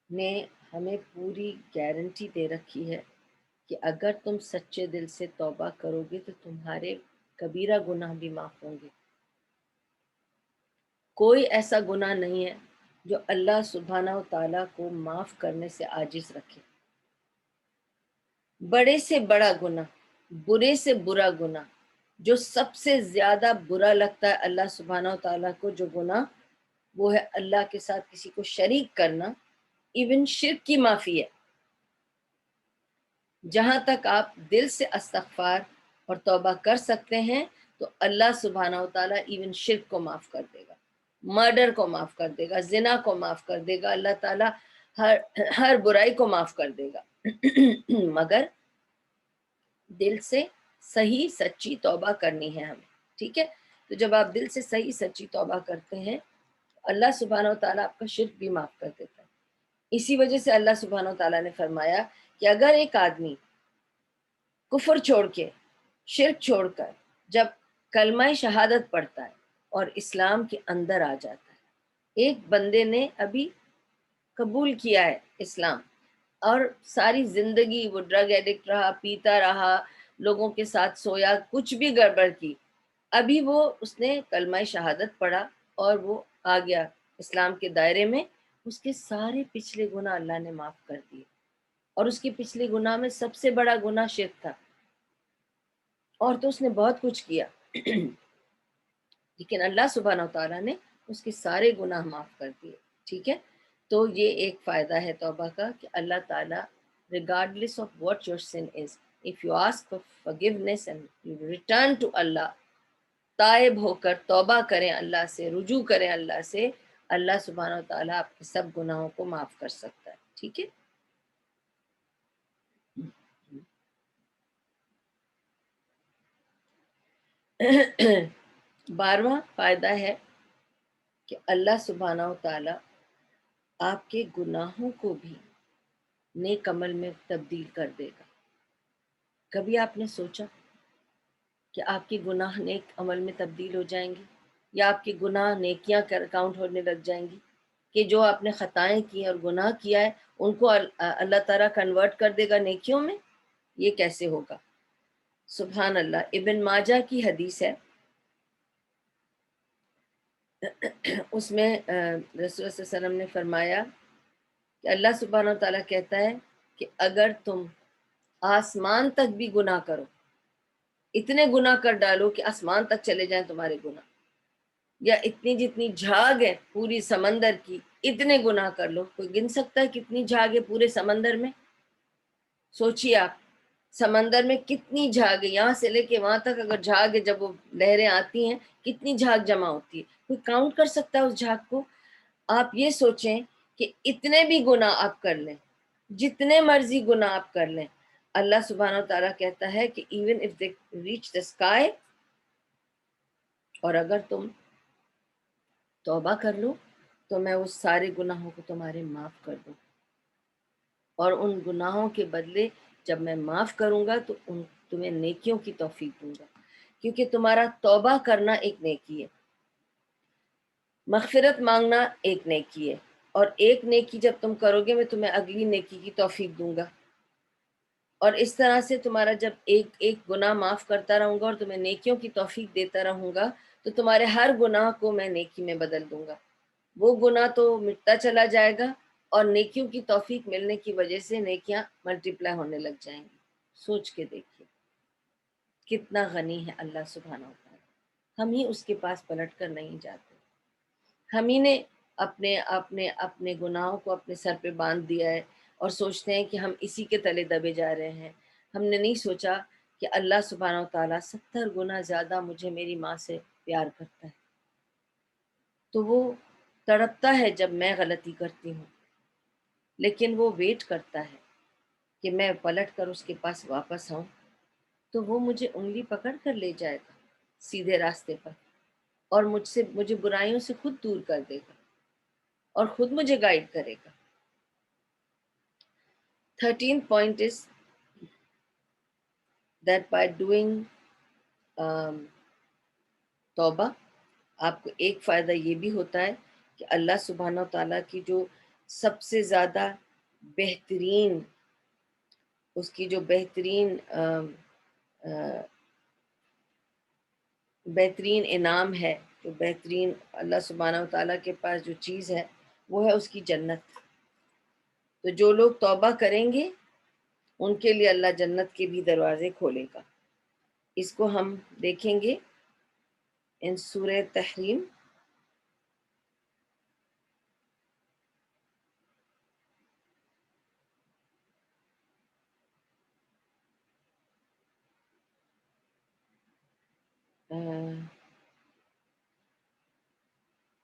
نے ہمیں پوری گارنٹی دے رکھی ہے کہ اگر تم سچے دل سے توبہ کرو گے تو تمہارے کبیرہ گناہ بھی معاف ہوں گے۔ کوئی ایسا گناہ نہیں ہے جو اللہ سبحانہ و تعالیٰ کو معاف کرنے سے عاجز رکھے۔ بڑے سے بڑا گناہ، برے سے برا گناہ، جو سب سے زیادہ برا لگتا ہے اللہ سبحانہ و تعالیٰ کو جو گناہ، وہ ہے اللہ کے ساتھ کسی کو شریک کرنا، ایون شرک کی معافی ہے۔ جہاں تک آپ دل سے استغفار اور توبہ کر سکتے ہیں تو اللہ سبحانہ و تعالیٰ ایون شرک کو معاف کر دے گا، مرڈر کو معاف کر دے گا، زنا کو معاف کر دے گا، اللہ تعالیٰ ہر برائی کو معاف کر دے گا، مگر دل سے صحیح سچی توبہ کرنی ہے ہمیں، ٹھیک ہے؟ تو جب آپ دل سے صحیح سچی توبہ کرتے ہیں اللہ سبحانہ و تعالیٰ آپ کا شرک بھی معاف کر دیتا ہے۔ اسی وجہ سے اللہ سبحانہ و تعالیٰ نے فرمایا کہ اگر ایک آدمی کفر چھوڑ کے، شرک چھوڑ کر جب کلمہ شہادت پڑھتا ہے اور اسلام کے اندر آ جاتا ہے، ایک بندے نے ابھی قبول کیا ہے اسلام اور ساری زندگی وہ ڈرگ ایڈکٹ رہا، پیتا رہا، لوگوں کے ساتھ سویا، کچھ بھی گڑبڑ کی، ابھی وہ اس نے کلمہ شہادت پڑھا اور وہ آ گیا اسلام کے دائرے میں، اس کے سارے پچھلے گناہ اللہ نے معاف کر دیے، اور اس کے پچھلے گناہ میں سب سے بڑا گناہ شرک تھا، اور تو اس نے بہت کچھ کیا لیکن اللہ سبحانہ و تعالیٰ نے اس کے سارے گناہ معاف کر دیے، ٹھیک ہے؟ تو یہ ایک فائدہ ہے توبہ کا کہ اللہ تعالیٰ regardless of what your sin is, if you ask for forgiveness and you return to Allah، تائب ہو کر توبہ کریں اللہ سے، رجوع کریں اللہ سے، اللہ سبحانہ و تعالیٰ آپ کے سب گناہوں کو معاف کر سکتا ہے، ٹھیک ہے؟ 12واں فائدہ ہے کہ اللہ سبحانہ و تعالیٰ آپ کے گناہوں کو بھی نیک عمل میں تبدیل کر دے گا۔ کبھی آپ نے سوچا کہ آپ کے گناہ نیک عمل میں تبدیل ہو جائیں گے، یا آپ کے گناہ نیکیاں کاؤنٹ ہونے لگ جائیں گی، کہ جو آپ نے خطائیں کی اور گناہ کیا ہے ان کو اللہ تعالیٰ کنورٹ کر دے گا نیکیوں میں؟ یہ کیسے ہوگا؟ سبحان اللہ، ابن ماجہ کی حدیث ہے، اس میں رسول اللہ صلی اللہ علیہ وسلم نے فرمایا کہ اللہ سبحانہ و تعالیٰ کہتا ہے کہ اگر تم آسمان تک بھی گناہ کرو، اتنے گناہ کر ڈالو کہ آسمان تک چلے جائیں تمہارے گناہ، یا اتنی جتنی جھاگ ہے پوری سمندر کی، اتنے گناہ کر لو۔ کوئی گن سکتا ہے کتنی جھاگ ہے پورے سمندر میں؟ سوچیے آپ، سمندر میں کتنی جھاگ ہے، یہاں سے لے کے وہاں تک اگر جھاگ ہے، جب وہ لہریں آتی ہیں کتنی جھاگ جمع ہوتی ہے، کوئی کاؤنٹ کر سکتا ہے اس جھاگ کو؟ آپ یہ سوچیں کہ اتنے بھی گناہ آپ کر لیں، جتنے مرضی گناہ آپ کر لیں، اللہ سبحانہ و تعالیٰ کہتا ہے کہ even if they reach the sky، اور اگر تم توبہ کر لو تو میں اس سارے گناہوں کو تمہارے معاف کر دوں، اور ان گناہوں کے بدلے جب میں معاف کروں گا تو تمہیں نیکیوں کی توفیق دوں گا، کیونکہ تمہارا توبہ کرنا ایک نیکی ہے، مغفرت مانگنا ایک نیکی ہے، اور ایک نیکی جب تم کرو گے میں تمہیں اگلی نیکی کی توفیق دوں گا، اور اس طرح سے تمہارا جب ایک ایک گناہ معاف کرتا رہوں گا اور تمہیں نیکیوں کی توفیق دیتا رہوں گا تو تمہارے ہر گناہ کو میں نیکی میں بدل دوں گا، وہ گناہ تو مٹتا چلا جائے گا اور نیکیوں کی توفیق ملنے کی وجہ سے نیکیاں ملٹیپلائی ہونے لگ جائیں گی۔ سوچ کے دیکھیے کتنا غنی ہے اللہ سبحانہ و تعالیٰ، ہم ہی اس کے پاس پلٹ کر نہیں جاتے، ہم ہی نے اپنے گناہوں کو اپنے سر پہ باندھ دیا ہے اور سوچتے ہیں کہ ہم اسی کے تلے دبے جا رہے ہیں۔ ہم نے نہیں سوچا کہ اللہ سبحانہ و تعالیٰ 70 گنا زیادہ مجھے میری ماں سے پیار کرتا ہے، تو وہ تڑپتا ہے جب میں غلطی کرتی ہوں، لیکن وہ ویٹ کرتا ہے کہ میں پلٹ کر اس کے پاس واپس آؤں، تو وہ مجھے انگلی پکڑ کر لے جائے گا سیدھے راستے پر، اور مجھے برائیوں سے خود دور کر دے گا اور خود مجھے گائیڈ کرے گا۔ 13th point is that by doing توبہ، آپ کو ایک فائدہ یہ بھی ہوتا ہے کہ اللہ سبحانہ و تعالیٰ کی جو سب سے زیادہ بہترین، اس کی جو بہترین انعام ہے، جو بہترین اللہ سبحانہ و تعالیٰ کے پاس جو چیز ہے وہ ہے اس کی جنت۔ تو جو لوگ توبہ کریں گے ان کے لیے اللہ جنت کے بھی دروازے کھولے گا۔ اس کو ہم دیکھیں گے ان سورہ تحریم،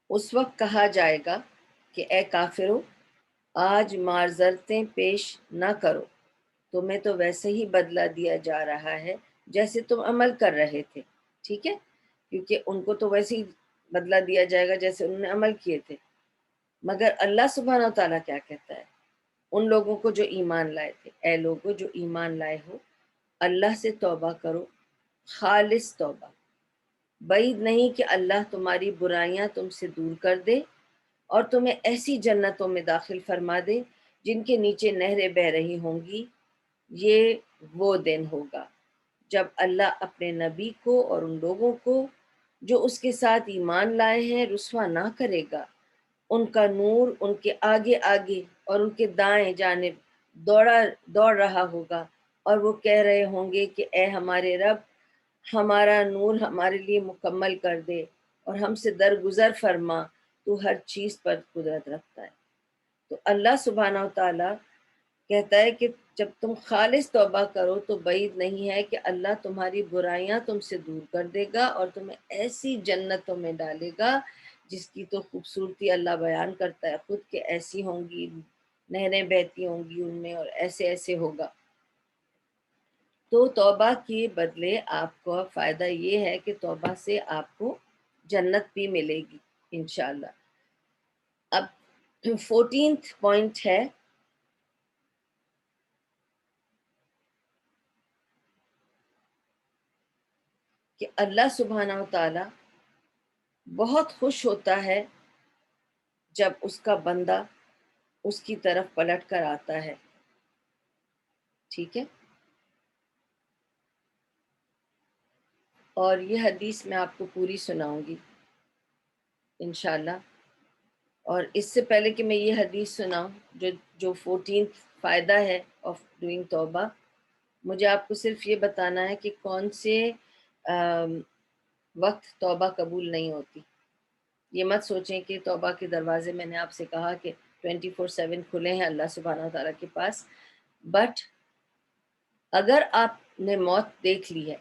اس وقت کہا جائے گا کہ اے کافرو، آج معذرتیں پیش نہ کرو، تمہیں تو ویسے ہی بدلہ دیا جا رہا ہے جیسے تم عمل کر رہے تھے۔ ٹھیک ہے، کیونکہ ان کو تو ویسے ہی بدلہ دیا جائے گا جیسے انہوں نے عمل کیے تھے۔ مگر اللہ سبحانہ و تعالیٰ کیا کہتا ہے ان لوگوں کو جو ایمان لائے تھے؟ اے لوگو جو ایمان لائے ہو، اللہ سے توبہ کرو، خالص توبہ۔ بعید نہیں کہ اللہ تمہاری برائیاں تم سے دور کر دے اور تمہیں ایسی جنتوں میں داخل فرما دے جن کے نیچے نہریں بہہ رہی ہوں گی۔ یہ وہ دن ہوگا جب اللہ اپنے نبی کو اور ان لوگوں کو جو اس کے ساتھ ایمان لائے ہیں رسوا نہ کرے گا۔ ان کا نور ان کے آگے آگے اور ان کے دائیں جانب دوڑ رہا ہوگا، اور وہ کہہ رہے ہوں گے کہ اے ہمارے رب، ہمارا نور ہمارے لیے مکمل کر دے اور ہم سے درگزر فرما، تو ہر چیز پر قدرت رکھتا ہے۔ تو اللہ سبحانہ و تعالیٰ کہتا ہے کہ جب تم خالص توبہ کرو تو بعید نہیں ہے کہ اللہ تمہاری برائیاں تم سے دور کر دے گا اور تمہیں ایسی جنتوں میں ڈالے گا جس کی تو خوبصورتی اللہ بیان کرتا ہے خود کہ ایسی ہوں گی، نہریں بہتی ہوں گی ان میں، اور ایسے ایسے ہوگا۔ تو توبہ کے بدلے آپ کو فائدہ یہ ہے کہ توبہ سے آپ کو جنت بھی ملے گی انشاءاللہ۔ اب 14th پوائنٹ ہے کہ اللہ سبحانہ و تعالیٰ بہت خوش ہوتا ہے جب اس کا بندہ اس کی طرف پلٹ کر آتا ہے۔ ٹھیک ہے، اور یہ حدیث میں آپ کو پوری سناؤں گی انشاءاللہ۔ اور اس سے پہلے کہ میں یہ حدیث سناؤں، جو 14th فائدہ ہے آف ڈوئنگ توبہ، مجھے آپ کو صرف یہ بتانا ہے کہ کون سے وقت توبہ قبول نہیں ہوتی۔ یہ مت سوچیں کہ توبہ کے دروازے میں نے آپ سے کہا کہ 24/7 کھلے ہیں اللہ سبحانہ تعالیٰ کے پاس، بٹ اگر آپ نے موت دیکھ لی ہے،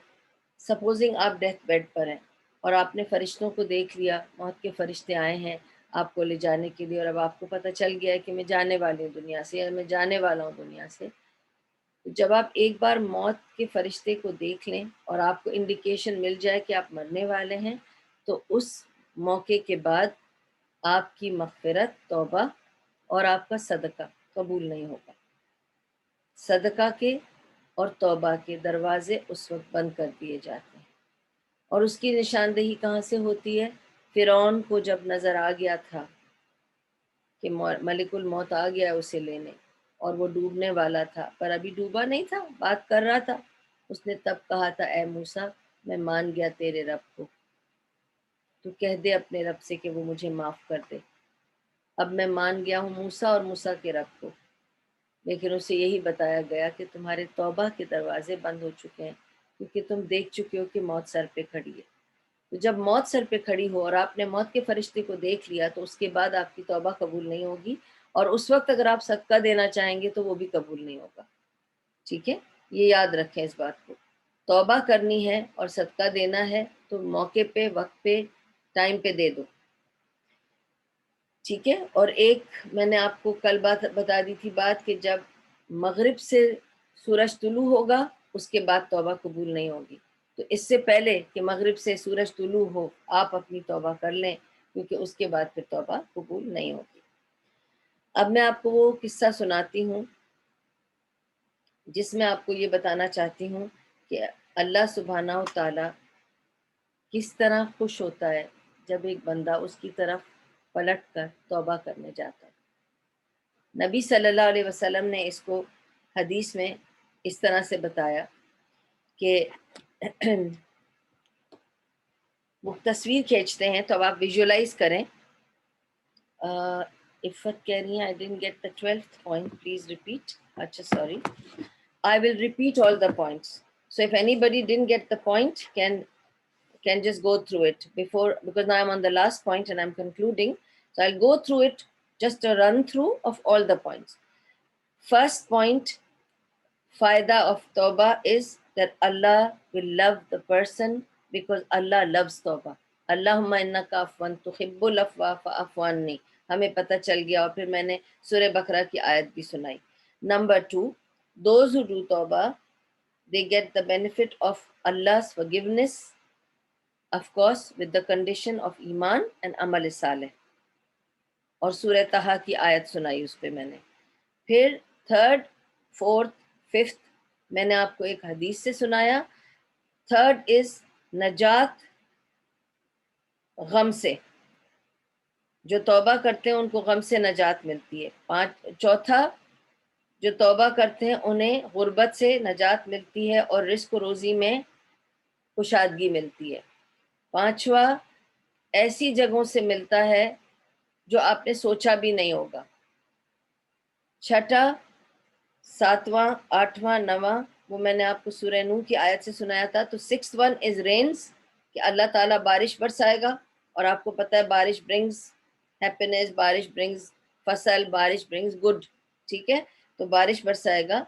سپوزنگ آپ ڈیتھ بیڈ پر ہیں اور آپ نے فرشتوں کو دیکھ لیا، موت کے فرشتے آئے ہیں آپ کو لے جانے کے لیے، اور اب آپ کو پتہ چل گیا ہے کہ میں جانے والی ہوں دنیا سے، یا میں جانے والا ہوں دنیا سے، جب آپ ایک بار موت کے فرشتے کو دیکھ لیں اور آپ کو انڈیکیشن مل جائے کہ آپ مرنے والے ہیں، تو اس موقع کے بعد آپ کی مغفرت، توبہ اور آپ کا صدقہ قبول نہیں ہوگا۔ صدقہ کے اور توبہ کے دروازے اس وقت بند کر دیے جاتے ہیں۔ اور اس کی نشاندہی کہاں سے ہوتی ہے؟ فرعون کو جب نظر آ گیا تھا کہ ملک الموت آ گیا اسے لینے، اور وہ ڈوبنے والا تھا پر ابھی ڈوبا نہیں تھا، بات کر رہا تھا، اس نے تب کہا تھا اے موسیٰ، میں مان گیا تیرے رب کو، تو کہہ دے اپنے رب سے کہ وہ مجھے معاف کر دے۔ اب میں مان گیا ہوں موسیٰ اور موسیٰ کے رب کو، لیکن اسے یہی بتایا گیا کہ تمہارے توبہ کے دروازے بند ہو چکے ہیں، کیونکہ تم دیکھ چکے ہو کہ موت سر پہ کھڑی ہے۔ تو جب موت سر پہ کھڑی ہو اور آپ نے موت کے فرشتے کو دیکھ لیا تو اس کے بعد آپ کی توبہ قبول نہیں ہوگی، اور اس وقت اگر آپ صدقہ دینا چاہیں گے تو وہ بھی قبول نہیں ہوگا۔ ٹھیک ہے، یہ یاد رکھیں اس بات کو۔ توبہ کرنی ہے اور صدقہ دینا ہے تو موقع پہ، وقت پہ، ٹائم پہ دے دو۔ ٹھیک ہے، اور ایک میں نے آپ کو کل بات بتا دی تھی بات کہ جب مغرب سے سورج طلوع ہوگا اس کے بعد توبہ قبول نہیں ہوگی. تو اس سے پہلے کہ مغرب سے سورج طلوع ہو آپ اپنی توبہ کر لیں، کیونکہ اس کے بعد پھر توبہ قبول نہیں ہوگی. اب میں آپ کو وہ قصہ سناتی ہوں جس میں آپ کو یہ بتانا چاہتی ہوں کہ اللہ سبحانہ و تعالی کس طرح خوش ہوتا ہے جب ایک بندہ اس کی طرف پلٹ کر توبہ کرنے جاتا ہے. نبی صلی اللہ علیہ وسلم نے اس کو حدیث میں اس طرح سے بتایا کہ وہ تصویر کھینچتے ہیں، تو اب آپ ویژولائز کریں. عفت کہہ رہی ہیں I didn't get the 12th point, please repeat. اچھا sorry, I will repeat all the points. So if anybody didn't get the point, can just go through it before, because now I'm on the last point and I'm concluding. So I'll go through it, just a run through of all the points. First point, Faida of Tawbah is that Allah will love the person because Allah loves Tawbah. Allahumma innaka afwan tuhibbul afwa fa'fu anni. ہمیں پتہ چل گیا. اور پھر میں نے سورہ بقرہ کی آیت بھی سنائی. Number 2, those who do Tawbah, they get the benefit of Allah's forgiveness, of course with the condition of Iman and Amal Saleh. اور سورہ طہ کی آیت سنائی اس پہ میں نے. پھر تھرڈ، فورتھ، ففتھ میں نے آپ کو ایک حدیث سے سنایا. تھرڈ از نجات غم سے، جو توبہ کرتے ہیں ان کو غم سے نجات ملتی ہے. چوتھا، جو توبہ کرتے ہیں انہیں غربت سے نجات ملتی ہے اور رزق و روزی میں کشادگی ملتی ہے. پانچواں، ایسی جگہوں سے ملتا ہے جو آپ نے سوچا بھی نہیں ہوگا. چھٹا، ساتواں، آٹھواں، نواں وہ میں نے آپ کو سورہ نوح کی آیت سے سنایا تھا. تو 6th one is rains, کہ اللہ تعالیٰ بارش برسائے گا. اور آپ کو پتہ ہے بارش برنگز ہیپینس، بارش برنگز فصل، بارش برنگز گڈ. ٹھیک ہے، تو بارش برسائے گا.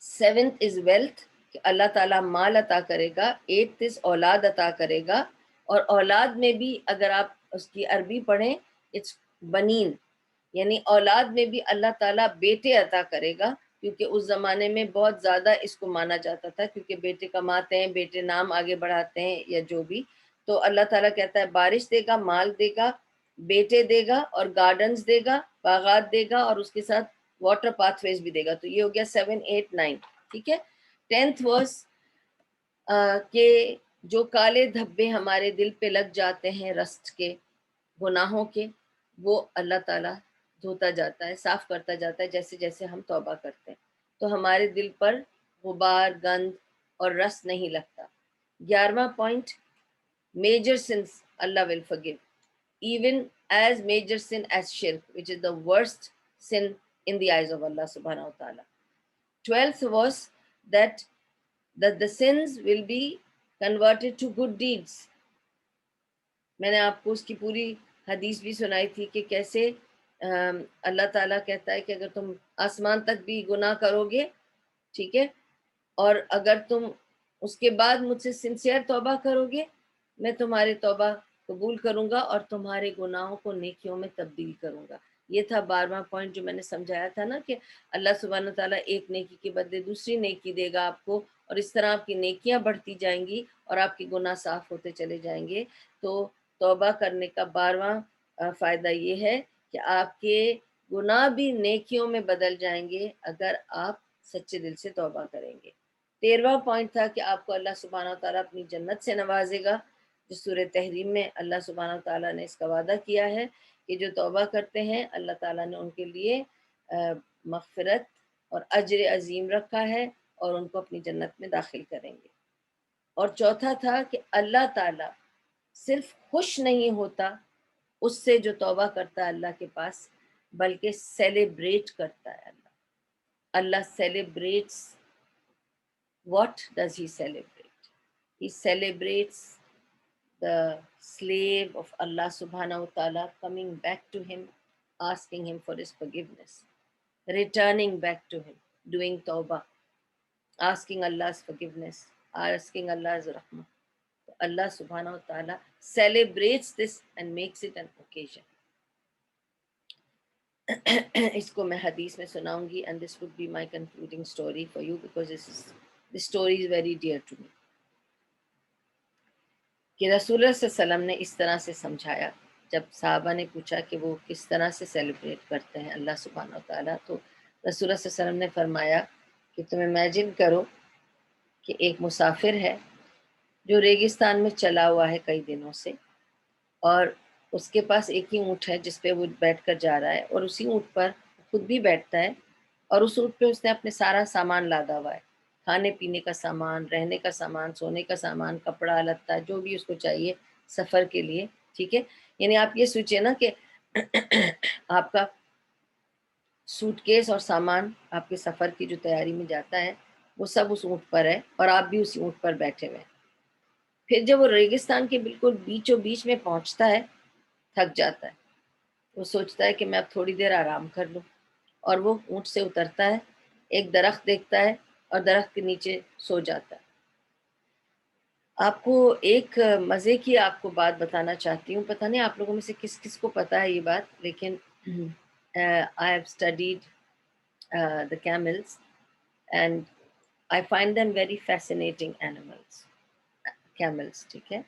7th is wealth، کہ اللہ تعالیٰ مال عطا کرے گا. 8th is اولاد عطا کرے گا. اور اولاد میں بھی اگر آپ اس کی عربی پڑھیں اٹس بنین، یعنی اولاد میں بھی اللہ تعالیٰ بیٹے عطا کرے گا، کیونکہ اس زمانے میں بہت زیادہ اس کو مانا جاتا تھا، کیونکہ بیٹے کماتے ہیں، بیٹے نام آگے بڑھاتے ہیں یا جو بھی. تو اللہ تعالیٰ کہتا ہے بارش دے گا، مال دے گا، بیٹے دے گا، اور گارڈنز دے گا، باغات دے گا، اور اس کے ساتھ واٹر پاتھ ویز بھی دے گا. تو یہ ہو گیا 7، 8، 9. ٹھیک ہے. 10th was کہ جو کالے دھبے ہمارے دل پہ لگ جاتے ہیں رست کے، گناہوں کے، وہ اللہ تعالیٰ دھوتا جاتا ہے، صاف کرتا جاتا ہے جیسے جیسے ہم توبہ کرتے ہیں. تو ہمارے دل پر غبار، گند اور رس نہیں لگتا. 11واں point, major since Allah will forgive, even as major sin as shirk, which is the worst sin in the eyes of Allah subhanahu wa ta'ala. 12th was that the sins will be converted to good deeds. میں نے آپ کو اس کی پوری حدیث بھی سنائی تھی کہ کیسے اللہ تعالیٰ کہتا ہے کہ اگر تم آسمان تک بھی گناہ کرو گے، ٹھیک ہے، اور اگر تم اس کے بعد مجھ سے سنسیئر توبہ کرو گے، میں تمہارے توبہ قبول کروں گا اور تمہارے گناہوں کو نیکیوں میں تبدیل کروں گا. یہ تھا 12واں پوائنٹ جو میں نے سمجھایا تھا نا، کہ اللہ سبحانہ تعالیٰ ایک نیکی کے بدلے دوسری نیکی دے گا آپ کو، اور اس طرح آپ کی نیکیاں بڑھتی جائیں گی اور آپ کے گناہ صاف ہوتے چلے جائیں گے. تو توبہ کرنے کا 12واں فائدہ یہ ہے کہ آپ کے گناہ بھی نیکیوں میں بدل جائیں گے اگر آپ سچے دل سے توبہ کریں گے. 13واں پوائنٹ تھا کہ آپ کو اللہ سبحانہ تعالیٰ اپنی جنت سے نوازے گا، جو سورہ تحریم میں اللہ سبحانہ تعالیٰ نے اس کا وعدہ کیا ہے کہ جو توبہ کرتے ہیں اللہ تعالیٰ نے ان کے لیے مغفرت اور اجر عظیم رکھا ہے اور ان کو اپنی جنت میں داخل کریں گے. اور چوتھا تھا کہ اللہ تعالیٰ صرف خوش نہیں ہوتا اس سے جو توبہ کرتا ہے اللہ کے پاس، بلکہ سیلیبریٹ کرتا ہے. اللہ celebrates. What does he celebrate? He celebrates the slave of Allah subhanahu wa ta'ala coming back to him, asking him for his forgiveness, returning back to him, doing tawbah, asking Allah's forgiveness, asking Allah's rahmah. Allah subhanahu wa ta'ala celebrates this and makes it an occasion. اس کو میں حدیث میں سناؤں گی and this would be my concluding story for you because this story is very dear to me. کہ رسول اللہ صلی اللہ علیہ وسلم نے اس طرح سے سمجھایا جب صحابہ نے پوچھا کہ وہ کس طرح سے سیلیبریٹ کرتے ہیں اللہ سبحانہ وتعالیٰ، تو رسول اللہ صلی اللہ علیہ وسلم نے فرمایا کہ تم امیجن کرو کہ ایک مسافر ہے جو ریگستان میں چلا ہوا ہے کئی دنوں سے، اور اس کے پاس ایک ہی اونٹ ہے جس پہ وہ بیٹھ کر جا رہا ہے، اور اسی اونٹ پر خود بھی بیٹھتا ہے، اور اس اونٹ پہ اس نے اپنے سارا سامان لادا ہوا ہے، کھانے پینے کا سامان، رہنے کا سامان، سونے کا سامان، کپڑا لتا، جو بھی اس کو چاہیے سفر کے لیے، ٹھیک ہے. یعنی آپ یہ سوچئے نا کہ آپ کا سوٹ کیس اور سامان آپ کے سفر کی جو تیاری میں جاتا ہے وہ سب اس اونٹ پر ہے، اور آپ بھی اسی اونٹ پر بیٹھے ہوئے ہیں. پھر جب وہ ریگستان کے بالکل بیچوں بیچ میں پہنچتا ہے، تھک جاتا ہے، وہ سوچتا ہے کہ میں اب تھوڑی دیر آرام کر لوں، اور وہ اونٹ سے اترتا ہے، ایک درخت دیکھتا ہے اور درخت کے نیچے سو جاتا ہے. آپ کو ایک مزے کی آپ کو بات بتانا چاہتی ہوں، پتہ نہیں آپ لوگوں میں سے کس کس کو پتہ ہے یہ بات، لیکن I have studied the camels and I find them very fascinating animals. Camels, ٹھیک ہے.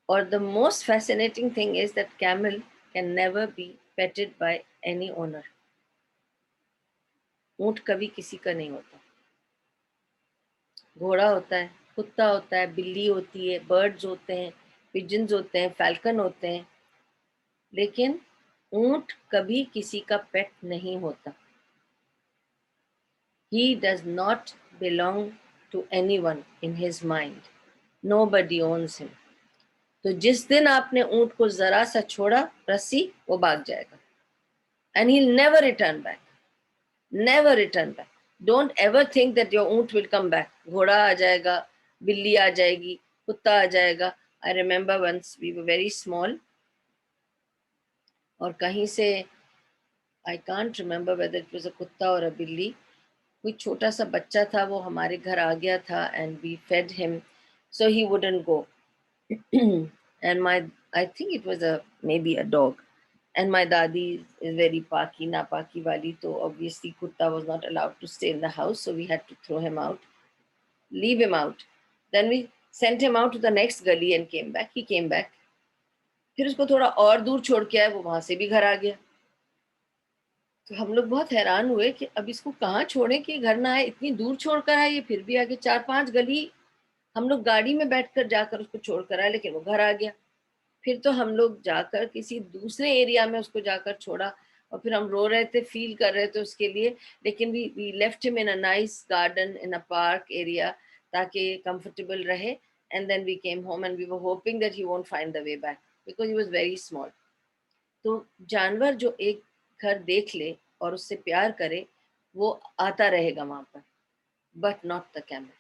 اور the most fascinating thing is that camel can never be petted by any owner. اونٹ کبھی کسی کا نہیں ہوتا. گھوڑا ہوتا ہے، کتا ہوتا ہے، بلی ہوتی ہے، برڈز ہوتے ہیں، پجنز ہوتے ہیں، فیلکن ہوتے ہیں، لیکن اونٹ کبھی کسی کا پیٹ نہیں ہوتا. He does not belong to anyone in his mind. Nobody owns him. تو جس دن آپ نے اونٹ کو ذرا سا چھوڑا رسی، وہ بھاگ جائے گا. And he'll never return back. Never return back. Don't ever think that your want will come back. گھوڑا آ جائے گا، بلی آ جائے گی، کتا آ جائے گا. I remember once we were very small اور کہیں سے I can't remember whether it was a کتا or a بلی، کوئی چھوٹا سا بچہ تھا، وہ ہمارے گھر آ گیا تھا and we fed him so he wouldn't go. And I think it was maybe a dog. And my dadi is very paki, napaki wali, so obviously kutta was not allowed to stay in the house, so we had to throw him out, leave him out. Then we sent him out to the next gully and came back. He came back. پھر اس کو تھوڑا اور دور چھوڑ کے آئے، وہ وہاں سے بھی گھر آ گیا. تو ہم لوگ بہت حیران ہوئے کہ اب اس کو کہاں چھوڑیں کہ گھر نہ آئے، اتنی دور چھوڑ کر آئے، یہ پھر بھی آگے 4-5 گلی ہم لوگ گاڑی میں بیٹھ کر جا کر اس کو چھوڑ کر آئے، لیکن وہ گھر آ گیا. پھر تو ہم لوگ جا کر کسی دوسرے ایریا میں اس کو جا کر چھوڑا، اور پھر ہم رو رہے تھے، فیل کر رہے تھے اس کے لیے، لیکن we left him in a nice garden in a park area تاکہ comfortable رہے. And then we came home and we were hoping that he won't find the way back because he was very small. تو جانور جو ایک گھر دیکھ لے اور اس سے پیار کرے وہ آتا رہے گا وہاں پر، but not the camel.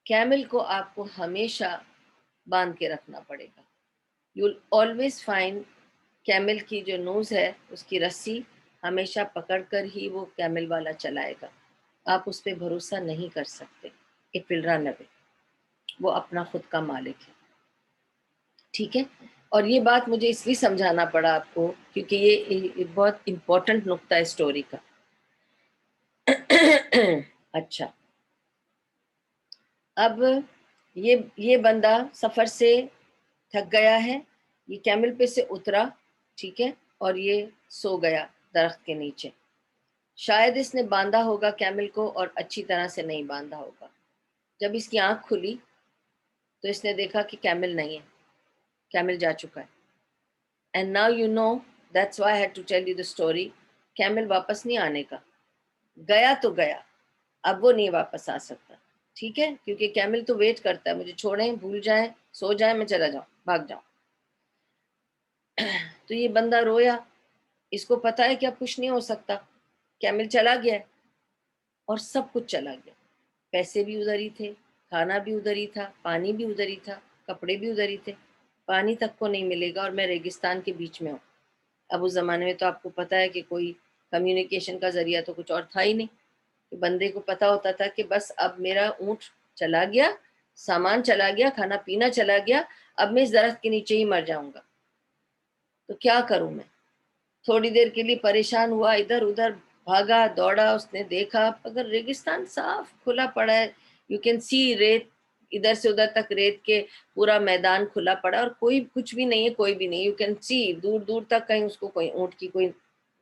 Camel کو آپ کو ہمیشہ باندھ کے رکھنا پڑے گا. You'll always find کیمل کی جو نوز ہے اس کی رسی ہمیشہ پکڑ کر ہی وہ کیمل والا چلائے گا. آپ اس پہ بھروسہ نہیں کر سکتے. It will run away. وہ اپنا خود کا مالک ہے. ٹھیک ہے. اور یہ بات مجھے اس لیے سمجھانا پڑا آپ کو کیونکہ یہ بہت امپورٹنٹ نقطہ ہے اسٹوری کا. اچھا، اب یہ بندہ سفر سے تھک گیا ہے، یہ کیمل پہ سے اترا، ٹھیک ہے، اور یہ سو گیا درخت کے نیچے. شاید اس نے باندھا ہوگا کیمل کو اور اچھی طرح سے نہیں باندھا ہوگا. جب اس کی آنکھ کھلی تو اس نے دیکھا کہ کیمل نہیں ہے، کیمل جا چکا ہے. And now you know, that's why I had to tell you the story. Camel واپس نہیں آنے کا، گیا تو گیا، اب وہ نہیں واپس آ سکتا. ٹھیک ہے، کیونکہ کیمل تو ویٹ کرتا ہے، مجھے چھوڑیں، بھول جائیں، سو جائیں، میں چلا جاؤں، بھاگ جاؤں. تو یہ بندہ رویا، اس کو پتا ہے کہ اب کچھ نہیں ہو سکتا، کیمل چلا گیا اور سب کچھ چلا گیا. پیسے بھی ادھر ہی تھے، کھانا بھی ادھر ہی تھا، پانی بھی ادھر ہی تھا، کپڑے بھی ادھر ہی تھے. پانی تک کو نہیں ملے گا اور میں ریگستان کے بیچ میں ہوں. اب اس زمانے میں تو آپ کو پتا ہے کہ کوئی کمیونیکیشن کا ذریعہ تو کچھ اور تھا ہی نہیں. کہ بندے کو پتا ہوتا تھا کہ بس اب میرا اونٹ چلا گیا، سامان چلا گیا، کھانا پینا چلا گیا، اب میں اس درخت کے نیچے ہی مر جاؤں گا. تو کیا کروں میں؟ تھوڑی دیر کے لیے پریشان ہوا, ادھر ادھر بھاگا دوڑا, اس نے دیکھا اگر ریگستان صاف کھلا پڑا ہے, یو کین سی ریت, ادھر سے ادھر تک ریت کے پورا میدان کھلا پڑا اور کوئی کچھ بھی نہیں ہے, کوئی بھی نہیں, یو کین سی دور دور تک, کہیں اس کو کوئی اونٹ کی کوئی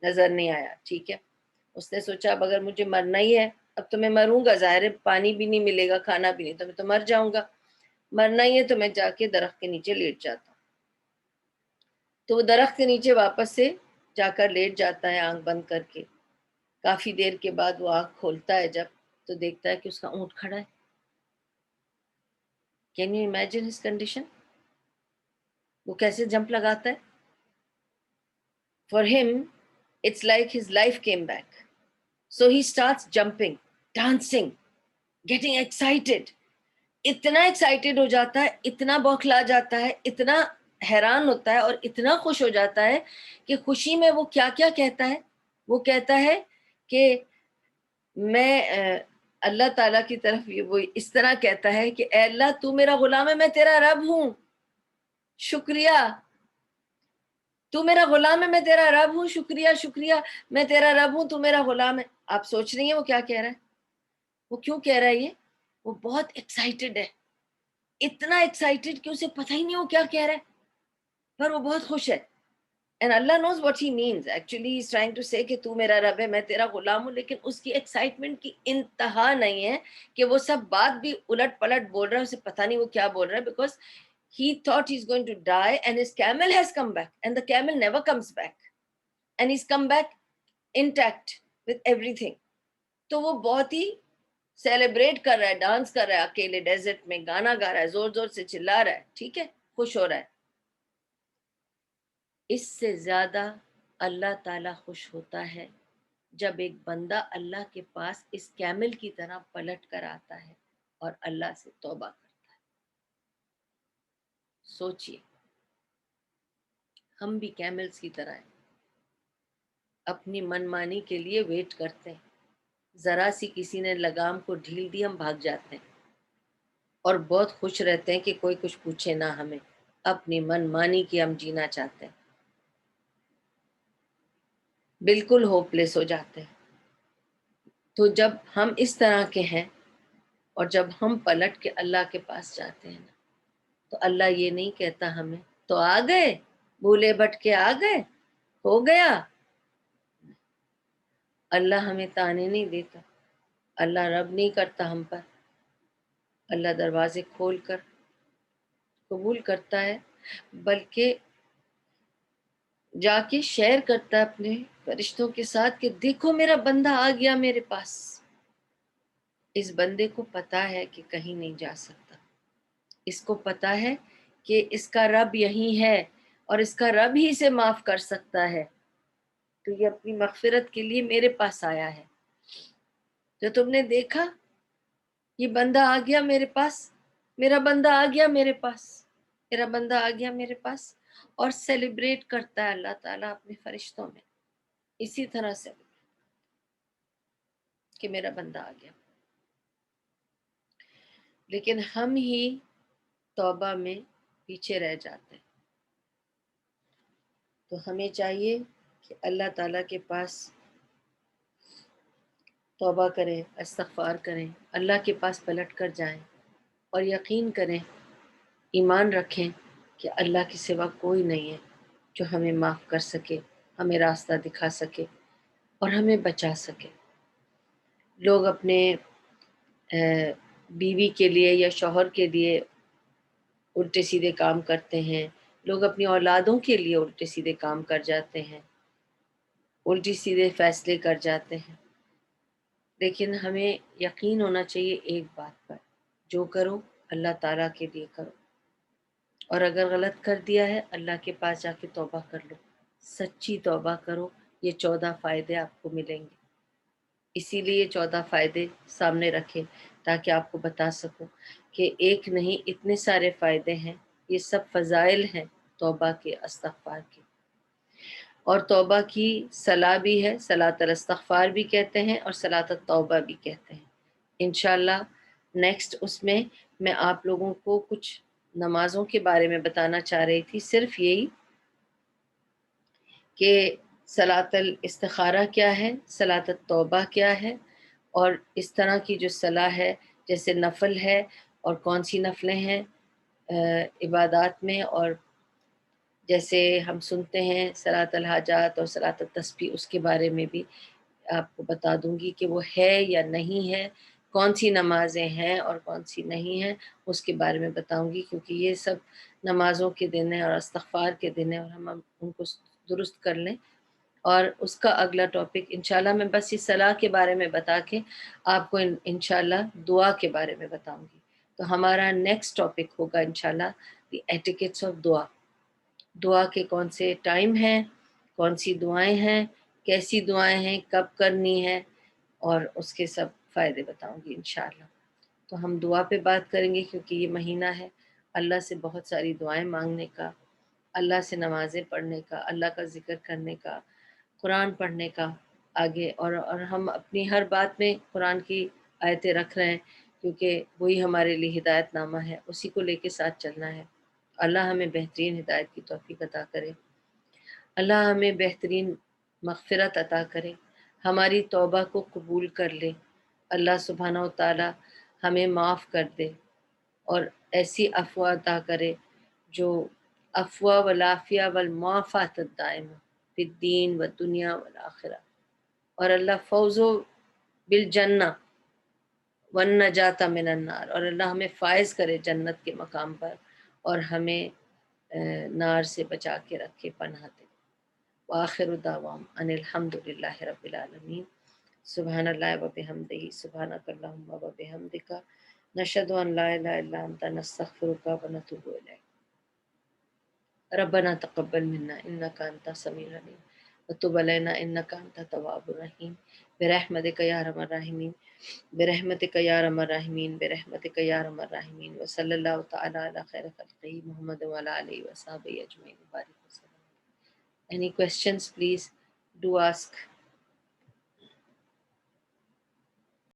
نظر نہیں آیا. ٹھیک ہے, اس نے سوچا اب اگر مجھے مرنا ہی ہے اب تو میں مروں گا, ظاہر ہے پانی بھی نہیں ملے گا, کھانا بھی نہیں, تو میں تو مر جاؤں گا, مرنا ہی ہے تو میں جا کے درخت کے نیچے لیٹ جاتا ہوں. تو وہ درخت کے نیچے واپس سے جا کر لیٹ جاتا ہے آنکھ بند کر کے. کافی دیر کے بعد وہ آنکھ کھولتا ہے جب, تو دیکھتا ہے کہ اس کا اونٹ کھڑا ہے. Can you imagine his condition? وہ کیسے جمپ لگاتا ہے. For him it's like his life came back. So he starts jumping, dancing, getting excited. اتنا ایکسائٹیڈ ہو جاتا ہے, اتنا بوکھلا جاتا ہے, اتنا حیران ہوتا ہے اور اتنا خوش ہو جاتا ہے کہ خوشی میں وہ کیا کیا کہتا ہے. وہ کہتا ہے کہ میں اللہ تعالیٰ کی طرف, وہ اس طرح کہتا ہے کہ اے اللہ تو میرا غلام ہے, میں تیرا رب ہوں, شکریہ. تو میرا غلام ہے, میں تیرا رب ہوں, شکریہ شکریہ, میں تیرا رب ہوں, تو میرا غلام ہے. آپ سوچ رہی ہیں وہ کیا کہہ رہا ہے, وہ کیوں کہہ رہا ہے یہ؟ وہ بہت ایکسائٹیڈ ہے, اتنا ایکسائٹیڈ کہ اسے پتہ ہی نہیں وہ کیا کہہ رہا ہے, پر وہ بہت خوش ہے. And Allah knows what he means. Actually, he's trying to say کہ تو میرا رب ہے, میں تیرا غلام ہوں, لیکن اس کی ایکسائٹمنٹ کی انتہا نہیں ہے کہ وہ سب بات بھی الٹ پلٹ بول رہا ہے, اسے پتہ نہیں وہ کیا بول رہا ہے, because he thought he's going to die and his camel has come back and the camel never comes back and he's come back intact with everything. تو وہ بہت ہی سیلیبریٹ کر رہا ہے, ڈانس کر رہا ہے, اکیلے ڈیزرٹ میں گانا گا رہا ہے, زور زور سے چلا رہا ہے. ٹھیک ہے, خوش ہو رہا ہے. اس سے زیادہ اللہ تعالیٰ خوش ہوتا ہے جب ایک بندہ اللہ کے پاس اس کیمل کی طرح پلٹ کر آتا ہے اور اللہ سے توبہ کرتا ہے. سوچئے, ہم بھی کیملز کی طرح ہیں, اپنی من مانی کے لیے ویٹ کرتے ہیں, ذرا سی کسی نے لگام کو ڈھیل دی ہم بھاگ جاتے ہیں اور بہت خوش رہتے ہیں کہ کوئی کچھ پوچھے نہ ہمیں, اپنی من مانی کی ہم جینا چاہتے ہیں, بالکل ہوپلیس ہو جاتے ہیں. تو جب ہم اس طرح کے ہیں اور جب ہم پلٹ کے اللہ کے پاس جاتے ہیں نا, تو اللہ یہ نہیں کہتا ہمیں تو آ گئے, بھولے بھٹکے آ گئے, ہو گیا. اللہ ہمیں تانے نہیں دیتا, اللہ رب نہیں کرتا ہم پر, اللہ دروازے کھول کر قبول کرتا ہے, بلکہ جا کے شیئر کرتا ہے اپنے فرشتوں کے ساتھ کہ دیکھو میرا بندہ آ گیا میرے پاس. اس بندے کو پتا ہے کہ کہیں نہیں جا سکتا, اس کو پتا ہے کہ اس کا رب یہی ہے اور اس کا رب ہی اسے معاف کر سکتا ہے, تو یہ اپنی مغفرت کے لیے میرے پاس آیا ہے. جو تم نے دیکھا یہ بندہ آ گیا میرے پاس, میرا بندہ آ گیا میرے پاس, میرا بندہ آ گیا میرے پاس, اور سیلیبریٹ کرتا ہے اللہ تعالیٰ اپنے فرشتوں میں اسی طرح سے کہ میرا بندہ آ گیا. لیکن ہم ہی توبہ میں پیچھے رہ جاتے ہیں. تو ہمیں چاہیے کہ اللہ تعالیٰ کے پاس توبہ کریں, استغفار کریں, اللہ کے پاس پلٹ کر جائیں اور یقین کریں, ایمان رکھیں کہ اللہ کے سوا کوئی نہیں ہے جو ہمیں معاف کر سکے, ہمیں راستہ دکھا سکے اور ہمیں بچا سکے. لوگ اپنے بیوی کے لیے یا شوہر کے لیے الٹے سیدھے کام کرتے ہیں, لوگ اپنی اولادوں کے لیے الٹے سیدھے کام کر جاتے ہیں, الٹی سیدھے فیصلے کر جاتے ہیں. لیکن ہمیں یقین ہونا چاہیے ایک بات پر, جو کرو اللہ تعالیٰ کے لیے کرو, اور اگر غلط کر دیا ہے اللہ کے پاس جا کے توبہ کر لو, سچی توبہ کرو. یہ 14 فائدے آپ کو ملیں گے. اسی لیے 14 فائدے سامنے رکھے تاکہ آپ کو بتا سکوں کہ ایک نہیں اتنے سارے فائدے ہیں. یہ سب فضائل ہیں توبہ کے, استغفار کے. اور توبہ کی صلاح بھی ہے, صلاۃ الاستغفار بھی کہتے ہیں اور صلاۃ التوبہ بھی کہتے ہیں. انشاءاللہ نیکسٹ اس میں آپ لوگوں کو کچھ نمازوں کے بارے میں بتانا چاہ رہی تھی, صرف یہی کہ صلاۃ الاستخارہ کیا ہے، صلاۃ التوبہ کیا ہے، اور اس طرح کی جو صلاح ہے جیسے نفل ہے اور کون سی نفلیں ہیں عبادات میں، اور جیسے ہم سنتے ہیں صلاۃ الحاجات اور صلاۃ التسبیح، اس کے بارے میں بھی آپ کو بتا دوں گی کہ وہ ہے یا نہیں ہے، کون سی نمازیں ہیں اور کون سی نہیں ہیں، اس کے بارے میں بتاؤں گی، کیونکہ یہ سب نمازوں کے دن ہیں اور استغفار کے دن ہیں، اور ہم ان کو درست کر لیں۔ اور اس کا اگلا ٹاپک انشاءاللہ میں بس اس صلاح کے بارے میں بتا کے آپ کو انشاءاللہ دعا کے بارے میں بتاؤں گی۔ تو ہمارا نیکسٹ ٹاپک ہوگا انشاءاللہ دی ایٹیکٹس آف دعا، دعا کے کون سے ٹائم ہیں، کون سی دعائیں ہیں، کیسی دعائیں ہیں، کب کرنی ہے، اور اس کے سب فائدے بتاؤں گی انشاءاللہ۔ تو ہم دعا پہ بات کریں گے کیونکہ یہ مہینہ ہے اللہ سے بہت ساری دعائیں مانگنے کا، اللہ سے نمازیں پڑھنے کا، اللہ کا ذکر کرنے کا، قرآن پڑھنے کا آگے، اور ہم اپنی ہر بات میں قرآن کی آیتیں رکھ رہے ہیں کیونکہ وہی ہمارے لیے ہدایت نامہ ہے، اسی کو لے کے ساتھ چلنا ہے۔ اللہ ہمیں بہترین ہدایت کی توفیق عطا کرے، اللہ ہمیں بہترین مغفرت عطا کرے، ہماری توبہ کو قبول کر لے، اللہ سبحانہ و تعالی ہمیں معاف کر دے اور ایسی عفو عطا کرے جو عفو والعافیہ والمعافات الدائمہ فی الدین والدنیا والآخرہ، اور اللہ فوز بالجنہ والنجاۃ من النار، اور اللہ ہمیں فائز کرے جنت کے مقام پر، اور ہمیں نار سے بچا کے رکھے، پناہ دے۔ وآخر دعوام ان الحمد للہ رب العالمین۔ سبحان اللہ وبحمدہ، سبحانک اللہم وبحمدک، نشہد ان لا الہ الا انت، نستغفرک ونتوب الیک۔ ربنا تقبل منا انک انت السمیع العلیم وتب علینا انک انت التواب الرحیم، برحمتک یا ارحم الراحمین، برحمتک یا ارحم الراحمین، برحمتک یا ارحم الراحمین، وصلی اللہ تعالی علی خیر خلقہ محمد وعلی آلہ وصحبہ اجمعین، بارک وسلم۔ Any questions, please do ask.